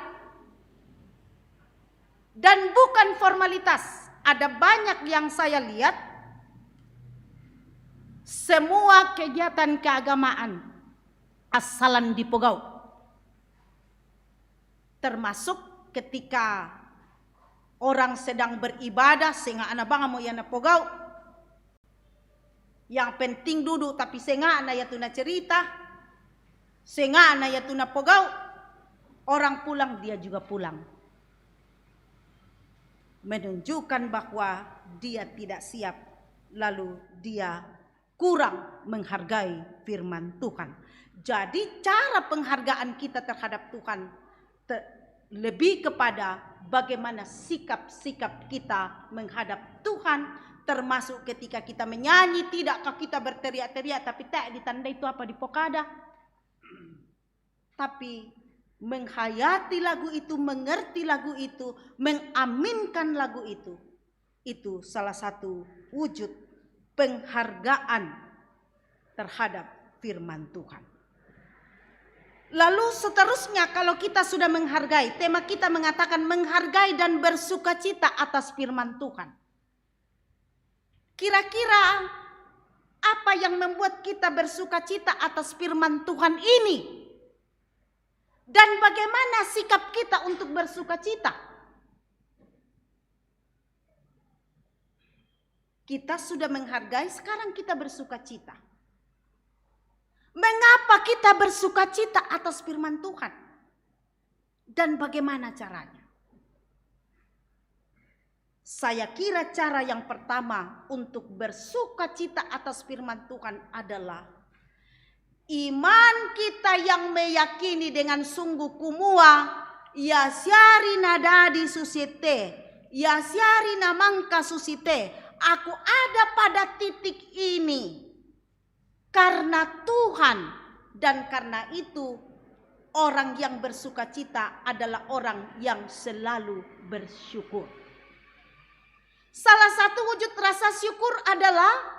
dan bukan formalitas. Ada banyak yang saya lihat semua kegiatan keagamaan asalan dipogau, termasuk ketika orang sedang beribadah sehingga anak bangga mau yana pogau. Yang penting duduk tapi sehingga anak ya tuna cerita, sehingga anak ya tuna pogau. Orang pulang dia juga pulang, menunjukkan bahwa dia tidak siap, lalu dia kurang menghargai firman Tuhan. Jadi cara penghargaan kita terhadap Tuhan lebih kepada bagaimana sikap-sikap kita menghadap Tuhan, termasuk ketika kita menyanyi, tidakkah kita berteriak-teriak tapi tak ditanda itu apa di pokada, tapi menghayati lagu itu, mengerti lagu itu, mengaminkan lagu itu salah satu wujud penghargaan terhadap firman Tuhan. Lalu seterusnya, kalau kita sudah menghargai, tema kita mengatakan menghargai dan bersukacita atas firman Tuhan. Kira-kira apa yang membuat kita bersukacita atas firman Tuhan ini? Dan bagaimana sikap kita untuk bersukacita? Kita sudah menghargai, sekarang kita bersukacita. Mengapa kita bersukacita atas firman Tuhan? Dan bagaimana caranya? Saya kira cara yang pertama untuk bersukacita atas firman Tuhan adalah iman kita yang meyakini dengan sungguh kumua, ya syari nadadi susite, ya syari namangka susite. Aku ada pada titik ini karena Tuhan, dan karena itu orang yang bersukacita adalah orang yang selalu bersyukur. Salah satu wujud rasa syukur adalah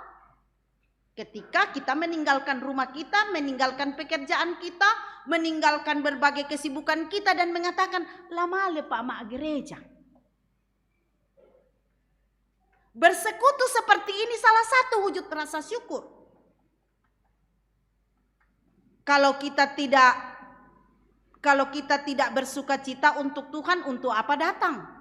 ketika kita meninggalkan rumah kita, meninggalkan pekerjaan kita, meninggalkan berbagai kesibukan kita dan mengatakan, lama lepa ma gereja. Bersekutu seperti ini salah satu wujud rasa syukur. Kalau kita tidak bersukacita untuk Tuhan, untuk apa datang?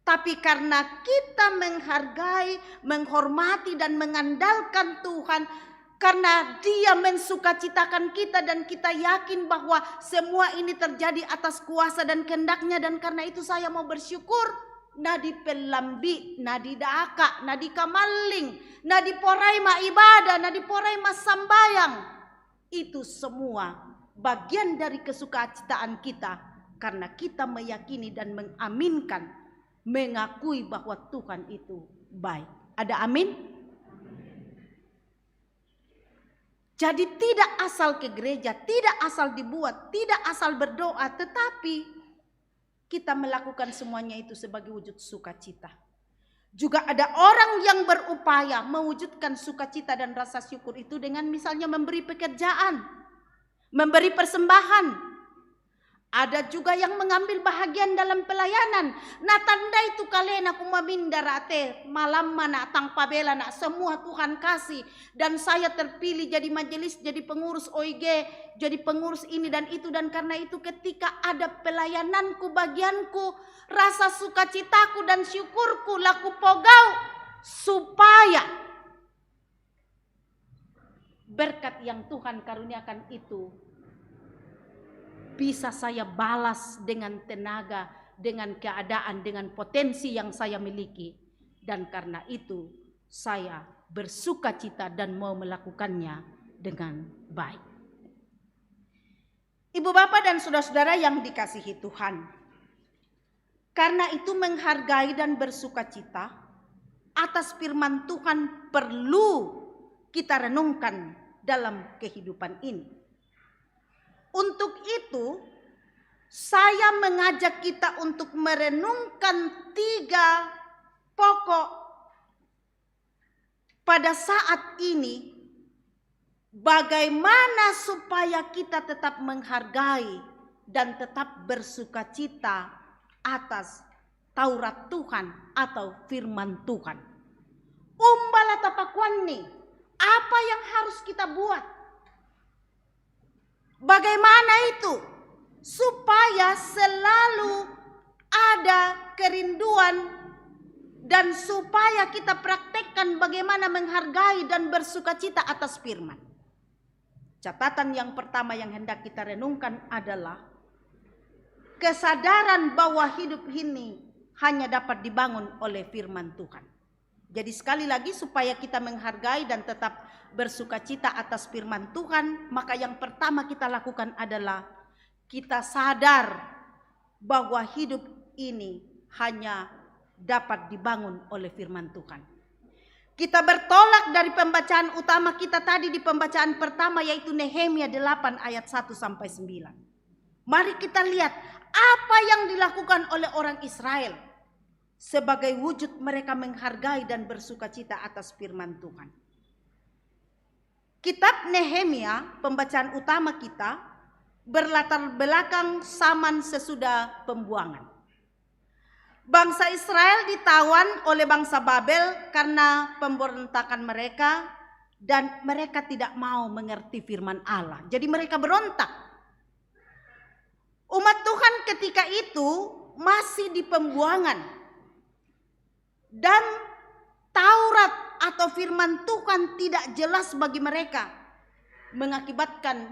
Tapi karena kita menghargai, menghormati dan mengandalkan Tuhan, karena Dia mensukacitakan kita dan kita yakin bahwa semua ini terjadi atas kuasa dan kehendak-Nya, dan karena itu saya mau bersyukur. Nadi pelambi, nadi daaka, nadi kamaling, nadi porai ma ibadah, nadi porai ma sambayang. Itu semua bagian dari kesukacitaan kita karena kita meyakini dan mengaminkan, mengakui bahwa Tuhan itu baik. Ada amin? Jadi tidak asal ke gereja, tidak asal dibuat, tidak asal berdoa, tetapi kita melakukan semuanya itu sebagai wujud sukacita. Juga ada orang yang berupaya mewujudkan sukacita dan rasa syukur itu dengan misalnya memberi pekerjaan, memberi persembahan. Ada juga yang mengambil bahagian dalam pelayanan. Nah tanda itu kalian aku meminda rate malam mana tanpa bela nak semua Tuhan kasih. Dan saya terpilih jadi majelis, jadi pengurus OIG, jadi pengurus ini dan itu. Dan karena itu ketika ada pelayananku, bagianku, rasa sukacitaku dan syukurku laku pogau. Supaya berkat yang Tuhan karuniakan itu bisa saya balas dengan tenaga, dengan keadaan, dengan potensi yang saya miliki. Dan karena itu saya bersukacita dan mau melakukannya dengan baik. Ibu bapak dan saudara-saudara yang dikasihi Tuhan, karena itu menghargai dan bersukacita atas firman Tuhan perlu kita renungkan dalam kehidupan ini. Untuk itu, saya mengajak kita untuk merenungkan 3 pokok pada saat ini, bagaimana supaya kita tetap menghargai dan tetap bersukacita atas Taurat Tuhan atau firman Tuhan. Umbala tapakuan nih, apa yang harus kita buat? Bagaimana itu? Supaya selalu ada kerinduan dan supaya kita praktekkan bagaimana menghargai dan bersukacita atas firman. Catatan yang pertama yang hendak kita renungkan adalah kesadaran bahwa hidup ini hanya dapat dibangun oleh firman Tuhan. Jadi sekali lagi supaya kita menghargai dan tetap bersukacita atas firman Tuhan, maka yang pertama kita lakukan adalah kita sadar bahwa hidup ini hanya dapat dibangun oleh firman Tuhan. Kita bertolak dari pembacaan utama kita tadi di pembacaan pertama, yaitu Nehemia 8 ayat 1 sampai 9. Mari kita lihat apa yang dilakukan oleh orang Israel sebagai wujud mereka menghargai dan bersukacita atas firman Tuhan. Kitab Nehemia, pembacaan utama kita, berlatar belakang zaman sesudah pembuangan. Bangsa Israel ditawan oleh bangsa Babel karena pemberontakan mereka dan mereka tidak mau mengerti firman Allah. Jadi mereka berontak. Umat Tuhan ketika itu masih di pembuangan. Dan Taurat atau firman Tuhan tidak jelas bagi mereka. Mengakibatkan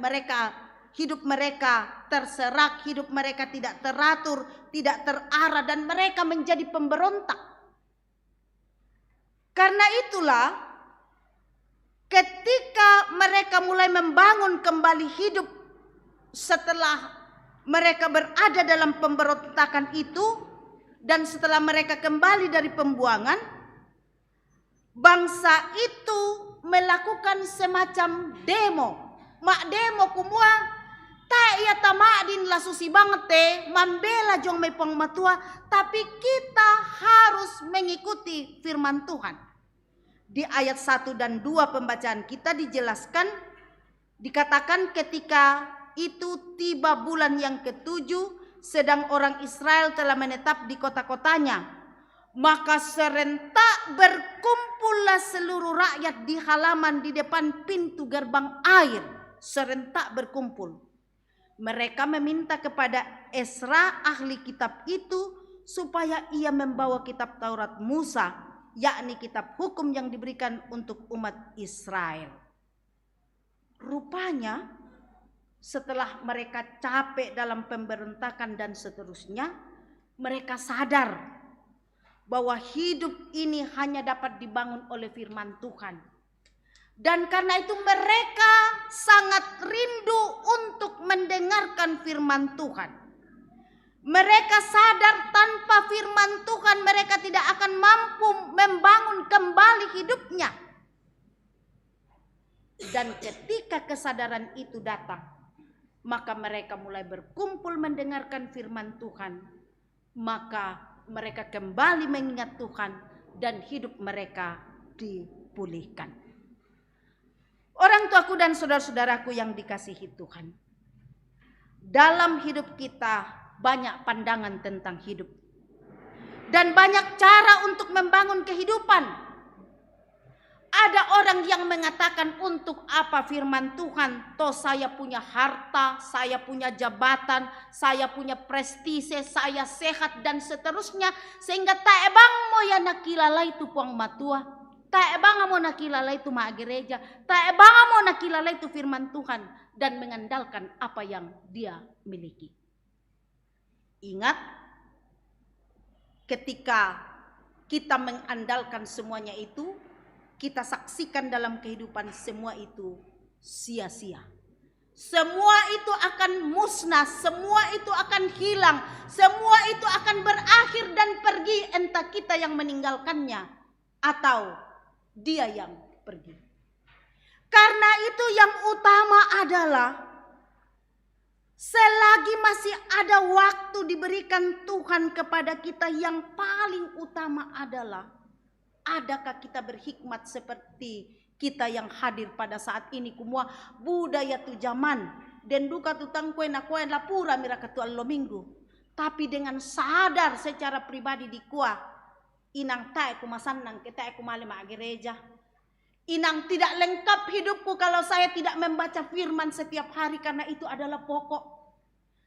hidup mereka terserak, hidup mereka tidak teratur, tidak terarah, dan mereka menjadi pemberontak. Karena itulah ketika mereka mulai membangun kembali hidup setelah mereka berada dalam pemberontakan itu, dan setelah mereka kembali dari pembuangan, bangsa itu melakukan semacam demo. Mak demo kumua tak ia tamadin lah susi banget membela jong may pangmatua, tapi kita harus mengikuti firman Tuhan. Di ayat 1 dan 2 pembacaan kita dijelaskan, dikatakan ketika itu tiba bulan yang ke-7, sedang orang Israel telah menetap di kota-kotanya, maka serentak berkumpullah seluruh rakyat di halaman di depan pintu gerbang air. Serentak berkumpul. Mereka meminta kepada Esra ahli kitab itu supaya ia membawa kitab Taurat Musa, yakni kitab hukum yang diberikan untuk umat Israel. Rupanya setelah mereka capek dalam pemberontakan dan seterusnya, mereka sadar bahwa hidup ini hanya dapat dibangun oleh firman Tuhan. Dan karena itu mereka sangat rindu untuk mendengarkan firman Tuhan. Mereka sadar tanpa firman Tuhan mereka tidak akan mampu membangun kembali hidupnya. Dan ketika kesadaran itu datang, maka mereka mulai berkumpul mendengarkan firman Tuhan. Maka mereka kembali mengingat Tuhan dan hidup mereka dipulihkan. Orang tuaku dan saudara-saudaraku yang dikasihi Tuhan, dalam hidup kita banyak pandangan tentang hidup dan banyak cara untuk membangun kehidupan. Ada orang yang mengatakan, untuk apa firman Tuhan? Toh saya punya harta, saya punya jabatan, saya punya prestise, saya sehat dan seterusnya, sehingga tak ebang mo ya nakilala itu puang matua. Tak ebang mo nakilala itu maa gereja, tak ebang mo nakilala itu firman Tuhan, dan mengandalkan apa yang dia miliki. Ingat, ketika kita mengandalkan semuanya itu, kita saksikan dalam kehidupan semua itu sia-sia. Semua itu akan musnah, semua itu akan hilang, semua itu akan berakhir dan pergi, entah kita yang meninggalkannya atau dia yang pergi. Karena itu yang utama adalah Selagi masih ada waktu diberikan Tuhan kepada kita, yang paling utama adalah, adakah kita berhikmat seperti kita yang hadir pada saat ini? Kumua budaya tu zaman dan duka tutang kue na kue lapura mira ketua lo minggu. Tapi dengan sadar secara pribadi di kuah, inang tae kumasan nang kita kumalima gereja. Inang tidak lengkap hidupku kalau saya tidak membaca firman setiap hari, karena itu adalah pokok.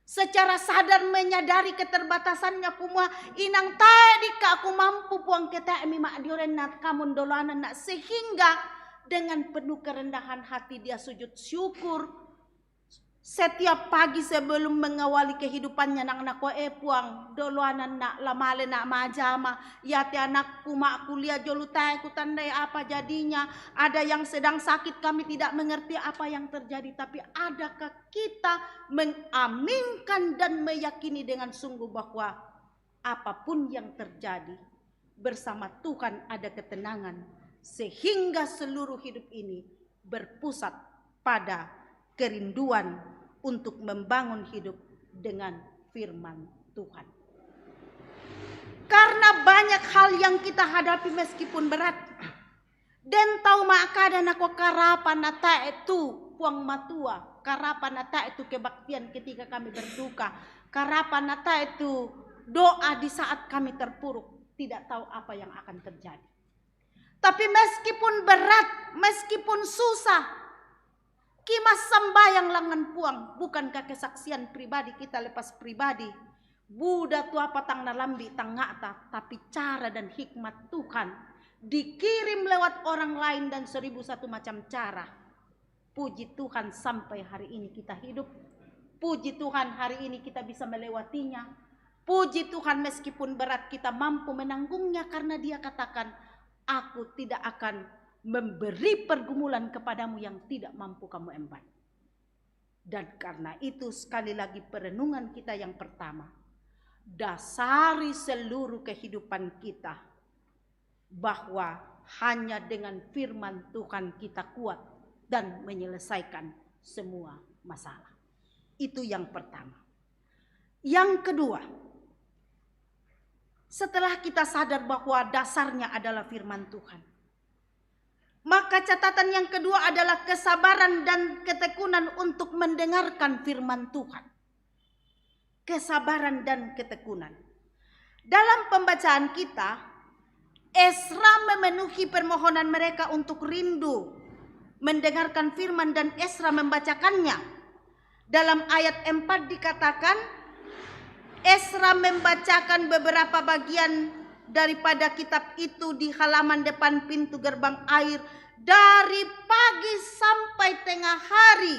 Secara sadar menyadari keterbatasannya kumua, inang tadi aku mampu puang kita mima dioren nat kamun dolanan nak, sehingga dengan penuh kerendahan hati dia sujud syukur setiap pagi sebelum mengawali kehidupannya. Nang nak puang dolanan nak lamale nak majama ya te anakku mak kuliah jolutai ku tandai apa jadinya. Ada yang sedang sakit, kami tidak mengerti apa yang terjadi, tapi adakah kita mengaminkan dan meyakini dengan sungguh bahwa apapun yang terjadi bersama Tuhan ada ketenangan, sehingga seluruh hidup ini berpusat pada kerinduan untuk membangun hidup dengan firman Tuhan. Karena banyak hal yang kita hadapi meskipun berat. Dan tahu makada nako karapan nata itu puang matua, karapan nata itu kebaktian ketika kami berduka, karapan nata itu doa di saat kami terpuruk, tidak tahu apa yang akan terjadi. Tapi meskipun berat, meskipun susah, kimas sembayang langan puang, bukankah kesaksian pribadi kita lepas pribadi? Buddha tua patang nalambi tangata, tapi cara dan hikmat Tuhan dikirim lewat orang lain dan 1001 macam cara. Puji Tuhan sampai hari ini kita hidup. Puji Tuhan hari ini kita bisa melewatinya. Puji Tuhan meskipun berat kita mampu menanggungnya, karena Dia katakan, aku tidak akan memberi pergumulan kepadamu yang tidak mampu kamu emban. Dan karena itu sekali lagi perenungan kita yang pertama, dasari seluruh kehidupan kita bahwa hanya dengan firman Tuhan kita kuat dan menyelesaikan semua masalah. Itu yang pertama. Yang kedua, setelah kita sadar bahwa dasarnya adalah firman Tuhan, maka catatan yang kedua adalah kesabaran dan ketekunan untuk mendengarkan firman Tuhan. Kesabaran dan ketekunan. Dalam pembacaan kita, Ezra memenuhi permohonan mereka untuk rindu mendengarkan firman dan Ezra membacakannya. Dalam ayat 4 dikatakan, Ezra membacakan beberapa bagian daripada kitab itu di halaman depan pintu gerbang air dari pagi sampai tengah hari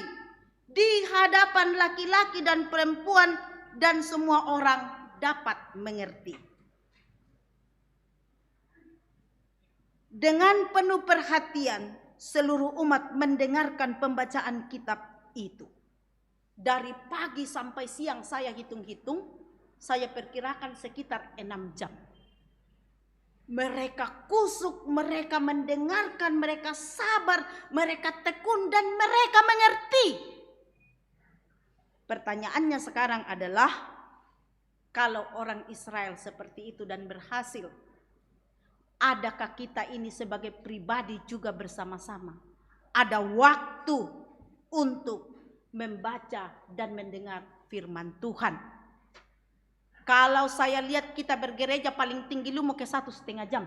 di hadapan laki-laki dan perempuan, dan semua orang dapat mengerti. Dengan penuh perhatian seluruh umat mendengarkan pembacaan kitab itu. Dari pagi sampai siang saya hitung-hitung, saya perkirakan sekitar 6 jam. Mereka kusuk, mereka mendengarkan, mereka sabar, mereka tekun, dan mereka mengerti. Pertanyaannya sekarang adalah, kalau orang Israel seperti itu dan berhasil, adakah kita ini sebagai pribadi juga bersama-sama ada waktu untuk membaca dan mendengar firman Tuhan? Kalau saya lihat kita bergereja paling tinggi lu mau ke 1,5 jam.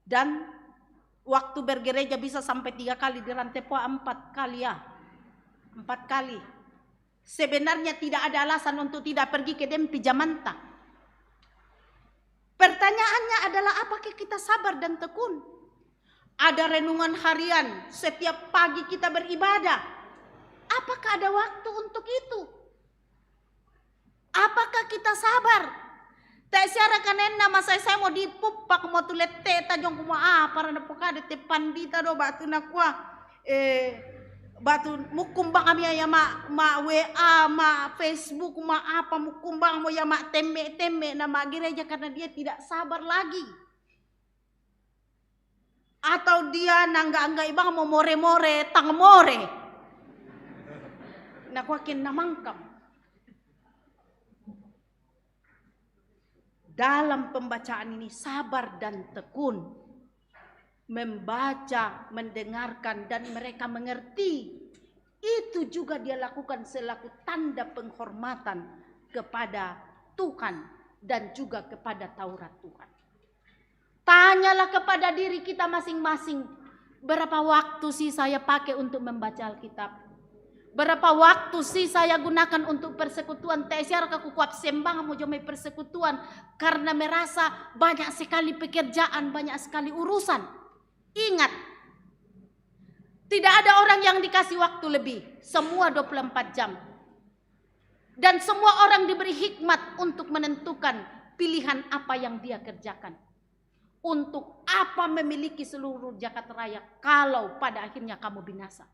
Dan waktu bergereja bisa sampai 3 kali, di Rantepoa 4 kali ya. 4 kali. Sebenarnya tidak ada alasan untuk tidak pergi ke Dempi Jamanta. Pertanyaannya adalah, apakah kita sabar dan tekun? Ada renungan harian, setiap pagi kita beribadah. Apakah ada waktu untuk itu? Apakah kita sabar? Tak siara kanen nama saya mau dipupak mau tulete tajong kuma para napokade te pandita do batu nakwa batu mukumbang kami ya ma WA ma Facebook ma apa mukumbang mo ya ma teme nama gereja karena dia tidak sabar lagi. Atau dia nangga-angga ibang mau more-more tang more. Nakuakin namangkam. Dalam pembacaan ini sabar dan tekun. Membaca, mendengarkan, dan mereka mengerti. Itu juga dia lakukan selaku tanda penghormatan kepada Tuhan dan juga kepada Taurat Tuhan. Tanyalah kepada diri kita masing-masing. Berapa waktu sih saya pakai untuk membaca Alkitab? Berapa waktu sih saya gunakan untuk persekutuan? Tesyar aku kuap sembang mau jomai persekutuan karena merasa banyak sekali pekerjaan, banyak sekali urusan. Ingat, tidak ada orang yang dikasih waktu lebih. Semua 24 jam. Dan semua orang diberi hikmat untuk menentukan pilihan apa yang dia kerjakan. Untuk apa memiliki seluruh jagat raya kalau pada akhirnya kamu binasa.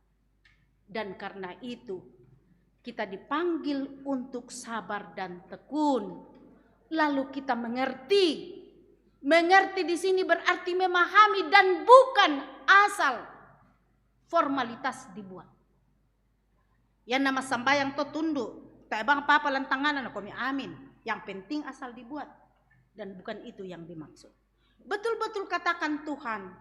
Dan karena itu kita dipanggil untuk sabar dan tekun. Lalu kita mengerti. Mengerti di sini berarti memahami dan bukan asal formalitas dibuat. Yang nama sambayang to tunduk. Tak bang apa lantangan kami amin. Yang penting asal dibuat. Dan bukan itu yang dimaksud. Betul-betul katakan Tuhan.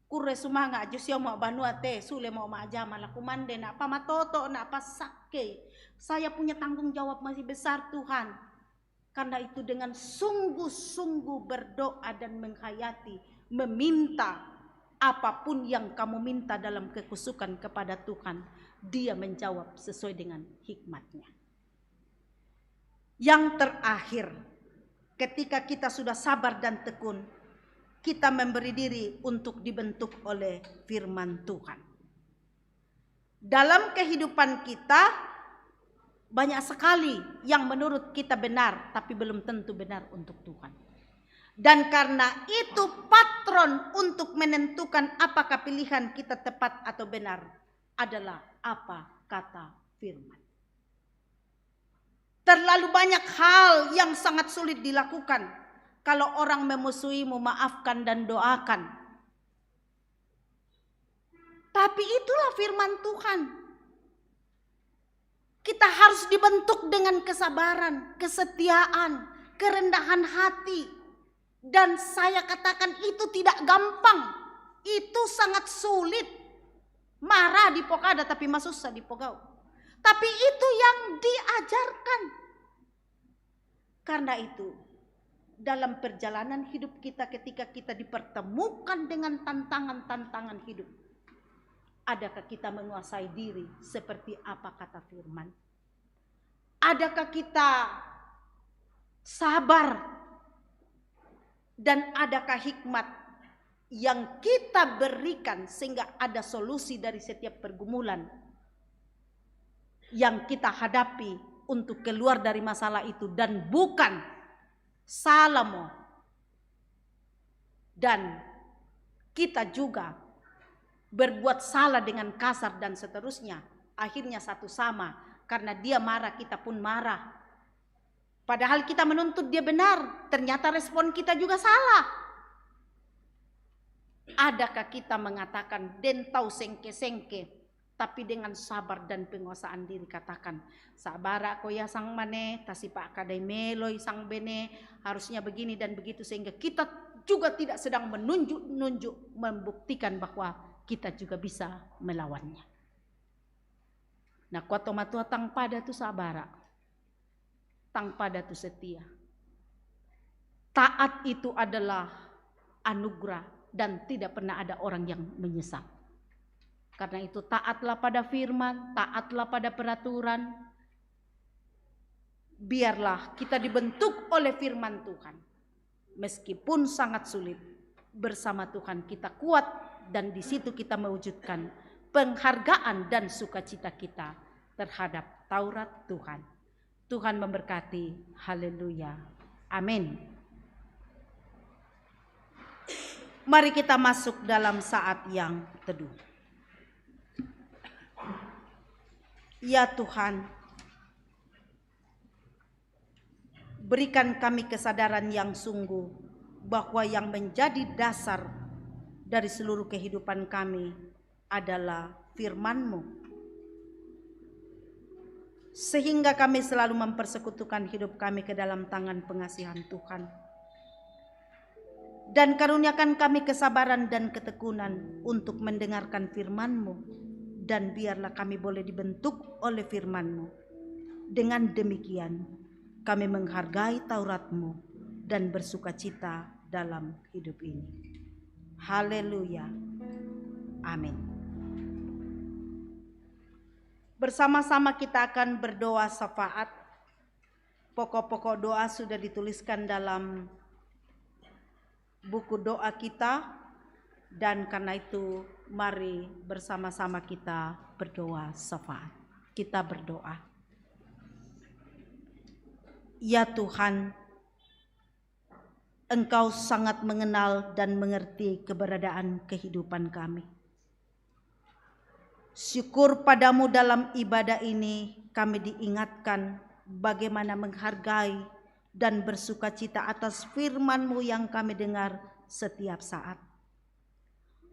Kure sumanga ajus ya mau banua te sule mau maaja malaku mande nak apa matoto nak apa sake. Saya punya tanggung jawab masih besar Tuhan. Karena itu dengan sungguh-sungguh berdoa dan menghayati, meminta apapun yang kamu minta dalam kekusukan kepada Tuhan, Dia menjawab sesuai dengan hikmatnya. Yang terakhir, ketika kita sudah sabar dan tekun, kita memberi diri untuk dibentuk oleh firman Tuhan. Dalam kehidupan kita banyak sekali yang menurut kita benar, tapi belum tentu benar untuk Tuhan. Dan karena itu patron untuk menentukan apakah pilihan kita tepat atau benar adalah apa kata firman. Terlalu banyak hal yang sangat sulit dilakukan. Kalau orang memusuhimu, maafkan dan doakan. Tapi itulah firman Tuhan. Kita harus dibentuk dengan kesabaran, kesetiaan, kerendahan hati. Dan saya katakan itu tidak gampang. Itu sangat sulit. Marah di pokada tapi masusah di pogau. Tapi itu yang diajarkan. Karena itu, dalam perjalanan hidup kita ketika kita dipertemukan dengan tantangan-tantangan hidup, adakah kita menguasai diri seperti apa kata firman? Adakah kita sabar? Dan adakah hikmat yang kita berikan sehingga ada solusi dari setiap pergumulan yang kita hadapi untuk keluar dari masalah itu, dan bukan Salomo dan kita juga berbuat salah dengan kasar dan seterusnya, akhirnya satu sama, karena dia marah kita pun marah. Padahal kita menuntut dia benar, ternyata respon kita juga salah. Adakah kita mengatakan dentau sengke-sengke, tapi dengan sabar dan penguasaan diri katakan, sabara ko ya sang mane, tasipa kadai meloy sang bene, harusnya begini dan begitu, sehingga kita juga tidak sedang menunjuk-nunjuk, membuktikan bahwa kita juga bisa melawannya. Nah, kuato matua tang pada tu sabara, tang pada tu setia. Taat itu adalah anugerah dan tidak pernah ada orang yang menyesal. Karena itu taatlah pada firman, taatlah pada peraturan. Biarlah kita dibentuk oleh firman Tuhan. Meskipun sangat sulit, bersama Tuhan kita kuat, dan di situ kita mewujudkan penghargaan dan sukacita kita terhadap Taurat Tuhan. Tuhan memberkati. Haleluya. Amin. Mari kita masuk dalam saat yang teduh. Ya Tuhan, berikan kami kesadaran yang sungguh bahwa yang menjadi dasar dari seluruh kehidupan kami adalah firman-Mu. sehingga kami selalu mempersekutukan hidup kami ke dalam tangan pengasihan Tuhan. Dan karuniakan kami kesabaran dan ketekunan untuk mendengarkan firman-Mu, dan biarlah kami boleh dibentuk oleh firman-Mu. Dengan demikian kami menghargai Taurat-Mu dan bersukacita dalam hidup ini. Haleluya. Amin. Bersama-sama kita akan berdoa syafaat. Pokok-pokok doa sudah dituliskan dalam buku doa kita, dan karena itu mari bersama-sama kita berdoa syafaat. Kita berdoa. Ya Tuhan, Engkau sangat mengenal dan mengerti keberadaan kehidupan kami. Syukur padamu dalam ibadah ini kami diingatkan bagaimana menghargai dan bersukacita atas firman-Mu yang kami dengar setiap saat.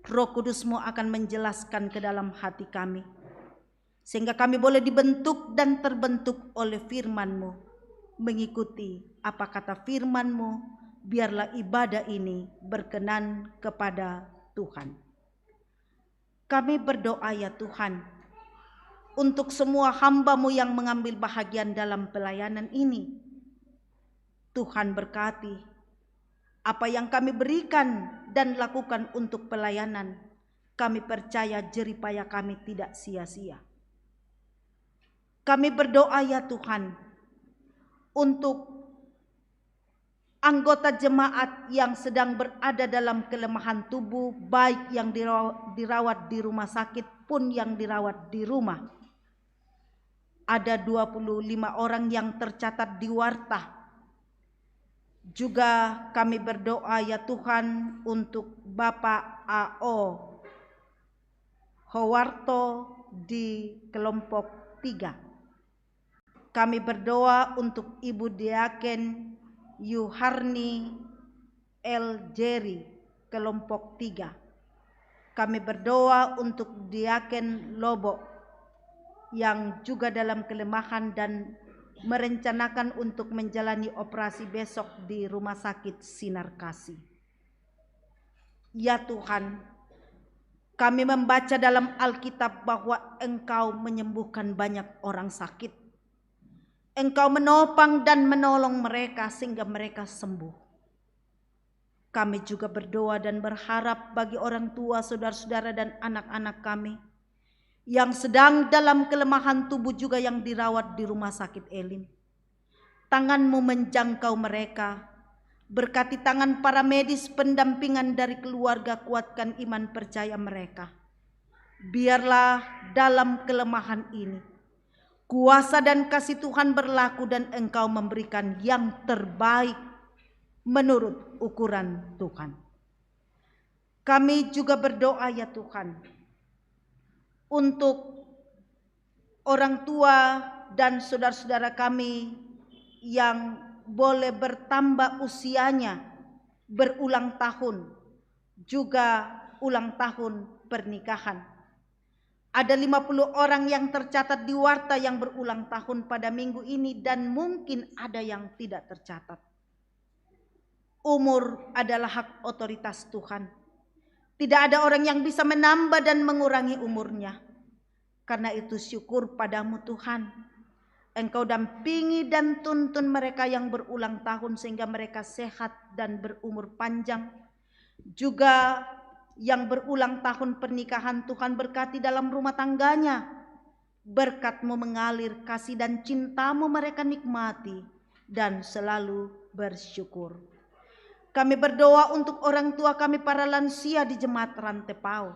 Roh Kudus-Mu akan menjelaskan ke dalam hati kami, sehingga kami boleh dibentuk dan terbentuk oleh firman-Mu, mengikuti apa kata firman-Mu. Biarlah ibadah ini berkenan kepada Tuhan. Kami berdoa ya Tuhan, untuk semua hamba-Mu yang mengambil bahagian dalam pelayanan ini. Tuhan berkati apa yang kami berikan dan lakukan untuk pelayanan. Kami percaya jeripaya kami tidak sia-sia. Kami berdoa ya Tuhan, untuk anggota jemaat yang sedang berada dalam kelemahan tubuh, baik yang dirawat di rumah sakit pun yang dirawat di rumah. Ada 25 orang yang tercatat di warta. Juga kami berdoa ya Tuhan untuk Bapak A.O. Howarto di kelompok 3. Kami berdoa untuk Ibu Diaken Yuharni El Jeri kelompok 3. Kami berdoa untuk Diaken Lobo yang juga dalam kelemahan dan merencanakan untuk menjalani operasi besok di Rumah Sakit Sinar Kasih. Ya Tuhan, kami membaca dalam Alkitab bahwa Engkau menyembuhkan banyak orang sakit. Engkau menopang dan menolong mereka sehingga mereka sembuh. Kami juga berdoa dan berharap bagi orang tua, saudara-saudara dan anak-anak kami yang sedang dalam kelemahan tubuh juga yang dirawat di Rumah Sakit Elim. Tangan-Mu menjangkau mereka. Berkati tangan para medis, pendampingan dari keluarga, kuatkan iman percaya mereka. Biarlah dalam kelemahan ini kuasa dan kasih Tuhan berlaku dan Engkau memberikan yang terbaik menurut ukuran Tuhan. Kami juga berdoa ya Tuhan untuk orang tua dan saudara-saudara kami yang boleh bertambah usianya, berulang tahun, juga ulang tahun pernikahan. Ada 50 orang yang tercatat di warta yang berulang tahun pada minggu ini, dan mungkin ada yang tidak tercatat. Umur adalah hak otoritas Tuhan. Tidak ada orang yang bisa menambah dan mengurangi umurnya. Karena itu syukur padamu Tuhan. Engkau dampingi dan tuntun mereka yang berulang tahun sehingga mereka sehat dan berumur panjang. Juga yang berulang tahun pernikahan, Tuhan berkati dalam rumah tangganya. Berkat-Mu mengalir, kasih dan cinta-Mu mereka nikmati dan selalu bersyukur. Kami berdoa untuk orang tua kami para lansia di Jemaat Rantepao.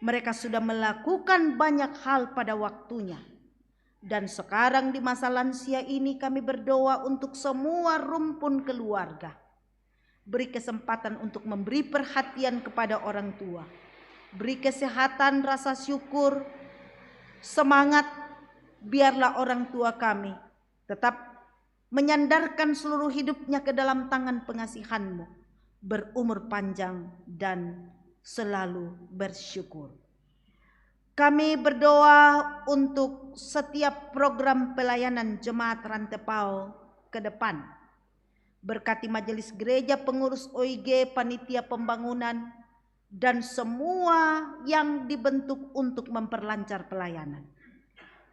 Mereka sudah melakukan banyak hal pada waktunya. Dan sekarang di masa lansia ini kami berdoa untuk semua rumpun keluarga. Beri kesempatan untuk memberi perhatian kepada orang tua. Beri kesehatan, rasa syukur, semangat. Biarlah orang tua kami tetap menyandarkan seluruh hidupnya ke dalam tangan pengasihan-Mu, berumur panjang dan selalu bersyukur. Kami berdoa untuk setiap program pelayanan Jemaat Rantepao ke depan. Berkati majelis gereja, pengurus OIG, panitia pembangunan, dan semua yang dibentuk untuk memperlancar pelayanan.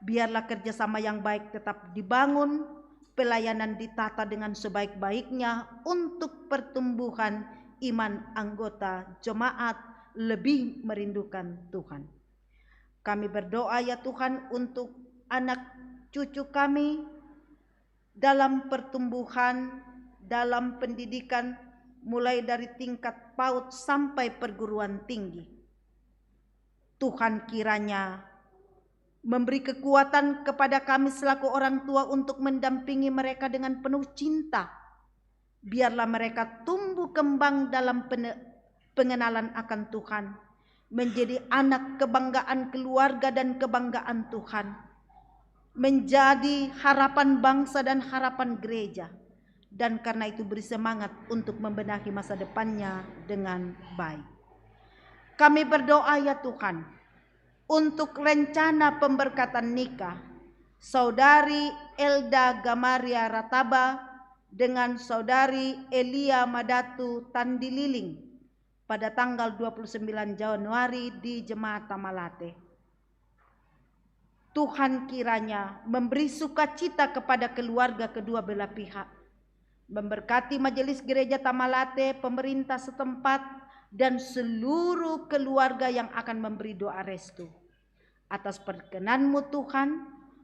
Biarlah kerjasama yang baik tetap dibangun, pelayanan ditata dengan sebaik-baiknya untuk pertumbuhan iman anggota jemaat lebih merindukan Tuhan. Kami berdoa ya Tuhan untuk anak cucu kami dalam pertumbuhan, dalam pendidikan, mulai dari tingkat PAUD sampai perguruan tinggi. Tuhan kiranya memberi kekuatan kepada kami selaku orang tua untuk mendampingi mereka dengan penuh cinta. Biarlah mereka tumbuh kembang dalam pengenalan akan Tuhan, menjadi anak kebanggaan keluarga dan kebanggaan Tuhan, menjadi harapan bangsa dan harapan gereja, dan karena itu beri semangat untuk membenahi masa depannya dengan baik. Kami berdoa ya Tuhan untuk rencana pemberkatan nikah Saudari Elda Gamaria Rataba dengan Saudari Elia Madatu Tandililing pada tanggal 29 Januari di Jemaat Tamalate. Tuhan kiranya memberi sukacita kepada keluarga kedua belah pihak, memberkati majelis gereja Tamalate, pemerintah setempat, dan seluruh keluarga yang akan memberi doa restu. Atas perkenan-Mu Tuhan,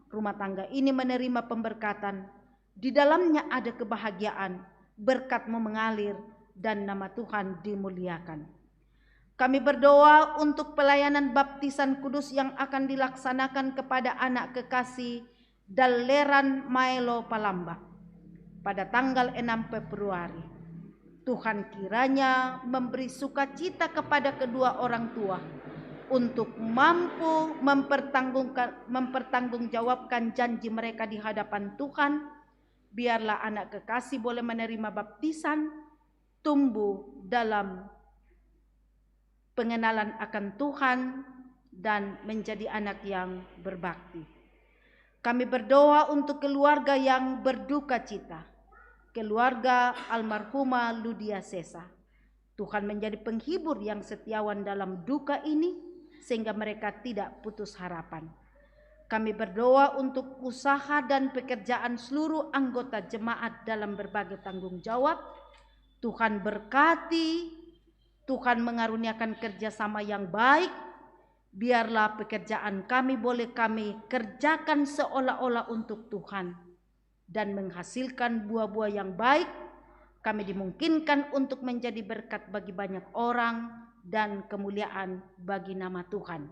rumah tangga ini menerima pemberkatan, di dalamnya ada kebahagiaan, berkat-Mu mengalir, dan nama Tuhan dimuliakan. Kami berdoa untuk pelayanan baptisan kudus yang akan dilaksanakan kepada anak kekasih Daleran Maelo Palamba pada tanggal 6 Februari. Tuhan kiranya memberi sukacita kepada kedua orang tua untuk mampu mempertanggungjawabkan janji mereka di hadapan Tuhan. Biarlah anak kekasih boleh menerima baptisan, tumbuh dalam pengenalan akan Tuhan, dan menjadi anak yang berbakti. Kami berdoa untuk keluarga yang berduka cita, keluarga almarhumah Ludia Sesa. Tuhan menjadi penghibur yang setiawan dalam duka ini, sehingga mereka tidak putus harapan. Kami berdoa untuk usaha dan pekerjaan seluruh anggota jemaat dalam berbagai tanggung jawab. Tuhan berkati, Tuhan mengaruniakan kerjasama yang baik. Biarlah pekerjaan kami boleh kami kerjakan seolah-olah untuk Tuhan dan menghasilkan buah-buah yang baik. Kami dimungkinkan untuk menjadi berkat bagi banyak orang dan kemuliaan bagi nama Tuhan.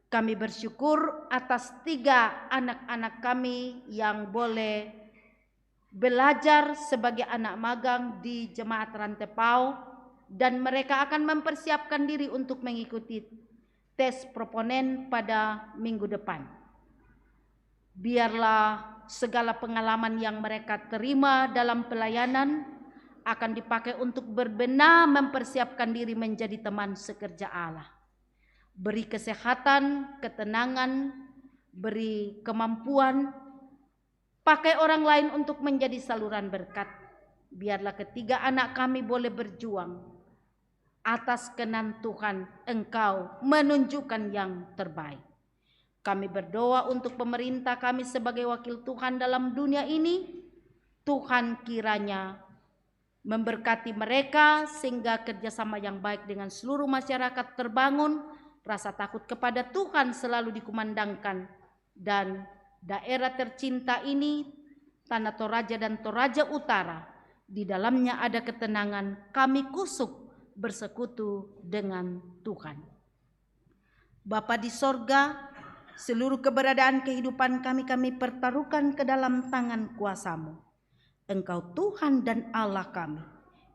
Kami bersyukur atas 3 anak-anak kami yang boleh belajar sebagai anak magang di Jemaat Rantepao, dan mereka akan mempersiapkan diri untuk mengikuti tes proponen pada minggu depan. Biarlah segala pengalaman yang mereka terima dalam pelayanan akan dipakai untuk berbenah mempersiapkan diri menjadi teman sekerja Allah. Beri kesehatan, ketenangan, beri kemampuan, pakai orang lain untuk menjadi saluran berkat. Biarlah ketiga anak kami boleh berjuang. Atas kenan Tuhan, Engkau menunjukkan yang terbaik. Kami berdoa untuk pemerintah kami sebagai wakil Tuhan dalam dunia ini. Tuhan kiranya memberkati mereka sehingga kerjasama yang baik dengan seluruh masyarakat terbangun. Rasa takut kepada Tuhan selalu dikumandangkan. Dan daerah tercinta ini, Tanah Toraja dan Toraja Utara, di dalamnya ada ketenangan. Kami kusuk bersekutu dengan Tuhan. Bapa di sorga, seluruh keberadaan kehidupan kami pertaruhkan ke dalam tangan kuasa-Mu. Engkau Tuhan dan Allah kami,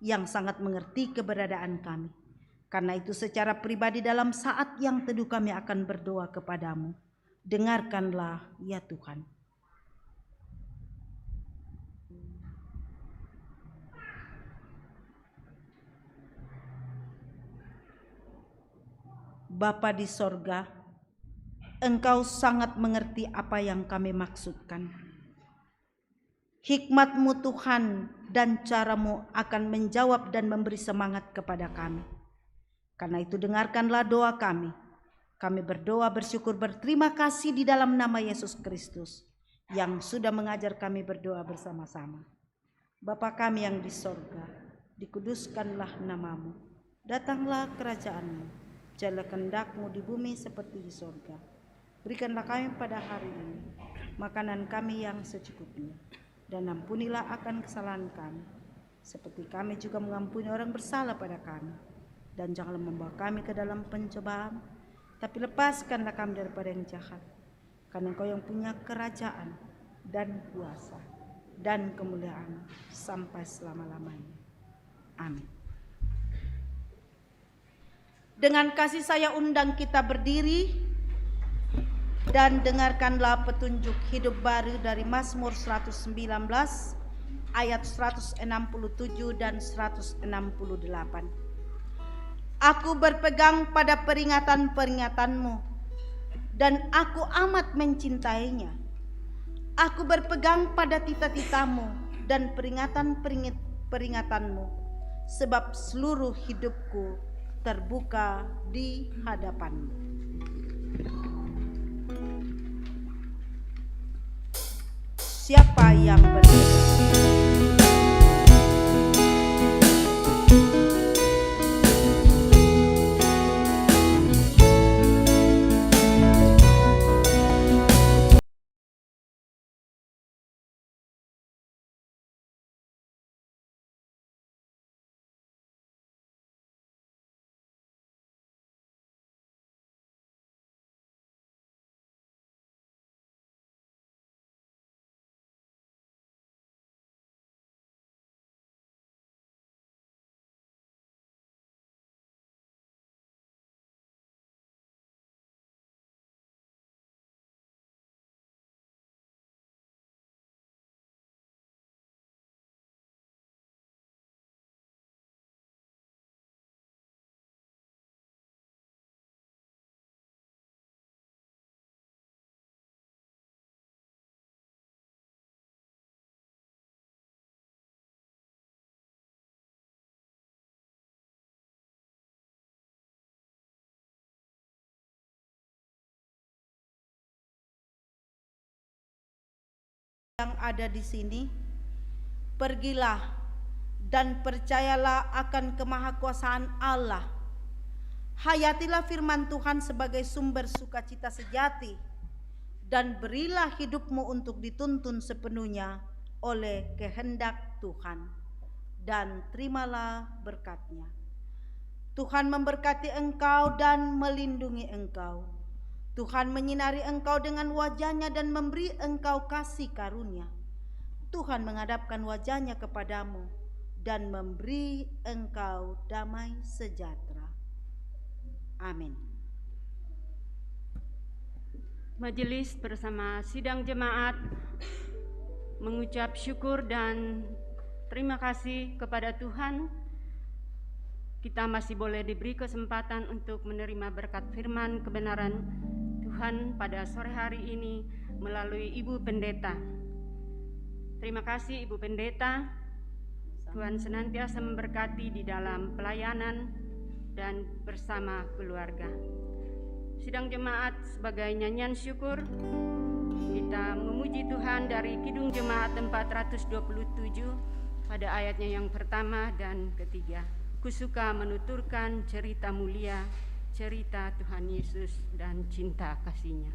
yang sangat mengerti keberadaan kami. Karena itu secara pribadi dalam saat yang teduh kami akan berdoa kepadamu. Dengarkanlah ya Tuhan. Bapa di sorga, Engkau sangat mengerti apa yang kami maksudkan. Hikmat-Mu Tuhan dan cara-Mu akan menjawab dan memberi semangat kepada kami. Karena itu dengarkanlah doa kami. Kami berdoa bersyukur berterima kasih di dalam nama Yesus Kristus yang sudah mengajar kami berdoa bersama-sama. Bapa kami yang di sorga, dikuduskanlah namamu. Datanglah kerajaanmu. Jadilah kehendak-Mu di bumi seperti di sorga. Berikanlah kami pada hari ini makanan kami yang secukupnya. Dan ampunilah akan kesalahan kami, seperti kami juga mengampuni orang bersalah pada kami. Dan janganlah membawa kami ke dalam pencobaan, tapi lepaskanlah kami daripada yang jahat. Karena Engkau yang punya kerajaan dan kuasa dan kemuliaan sampai selama-lamanya. Amin. Dengan kasih saya undang kita berdiri dan dengarkanlah petunjuk hidup baru dari Mazmur 119 ayat 167 dan 168. Aku berpegang pada peringatan-peringatan-Mu dan aku amat mencintainya. Aku berpegang pada tita-tita-Mu dan peringatan-peringatan-Mu, sebab seluruh hidupku terbuka di hadapan-Mu. Siapa yang bersedia? Yang ada di sini, pergilah dan percayalah akan kemahakuasaan Allah. Hayatilah firman Tuhan sebagai sumber sukacita sejati, dan berilah hidupmu untuk dituntun sepenuhnya oleh kehendak Tuhan, dan terimalah berkat-Nya. Tuhan memberkati engkau dan melindungi engkau. Tuhan menyinari engkau dengan wajah-Nya dan memberi engkau kasih karunia. Tuhan menghadapkan wajah-Nya kepadamu dan memberi engkau damai sejahtera. Amin. Majelis bersama sidang jemaat mengucap syukur dan terima kasih kepada Tuhan. Kita masih boleh diberi kesempatan untuk menerima berkat firman kebenaran Tuhan pada sore hari ini melalui Ibu Pendeta. Terima kasih Ibu Pendeta. Tuhan senantiasa memberkati di dalam pelayanan dan bersama keluarga. Sidang jemaat sebagai nyanyian syukur, kita memuji Tuhan dari Kidung Jemaat 427 pada ayatnya yang pertama dan ketiga. Kusuka menuturkan cerita mulia, cerita Tuhan Yesus dan cinta kasih-Nya.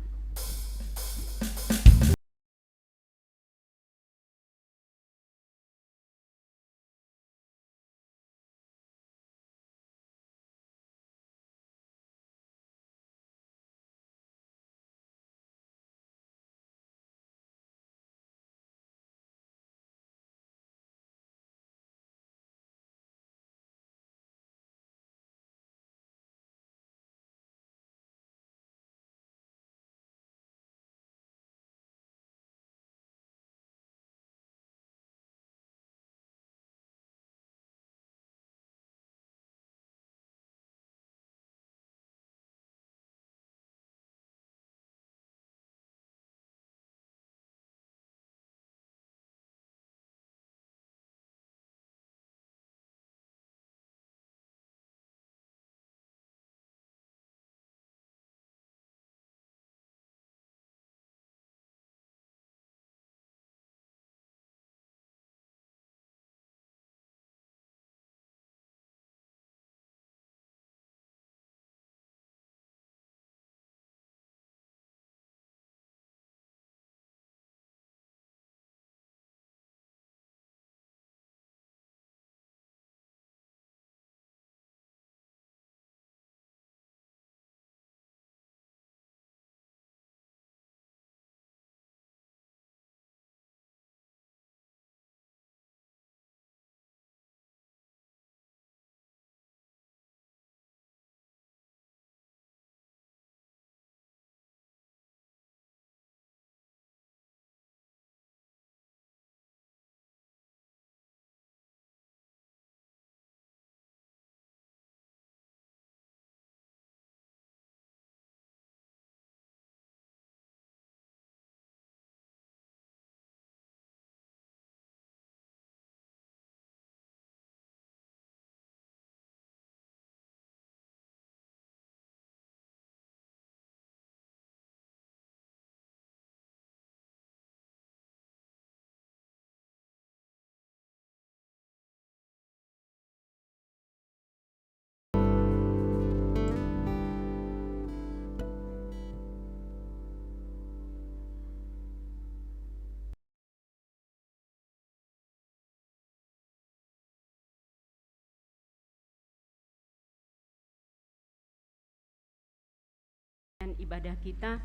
ibadah kita.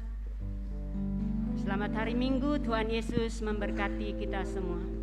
Selamat hari Minggu, Tuhan Yesus memberkati kita semua.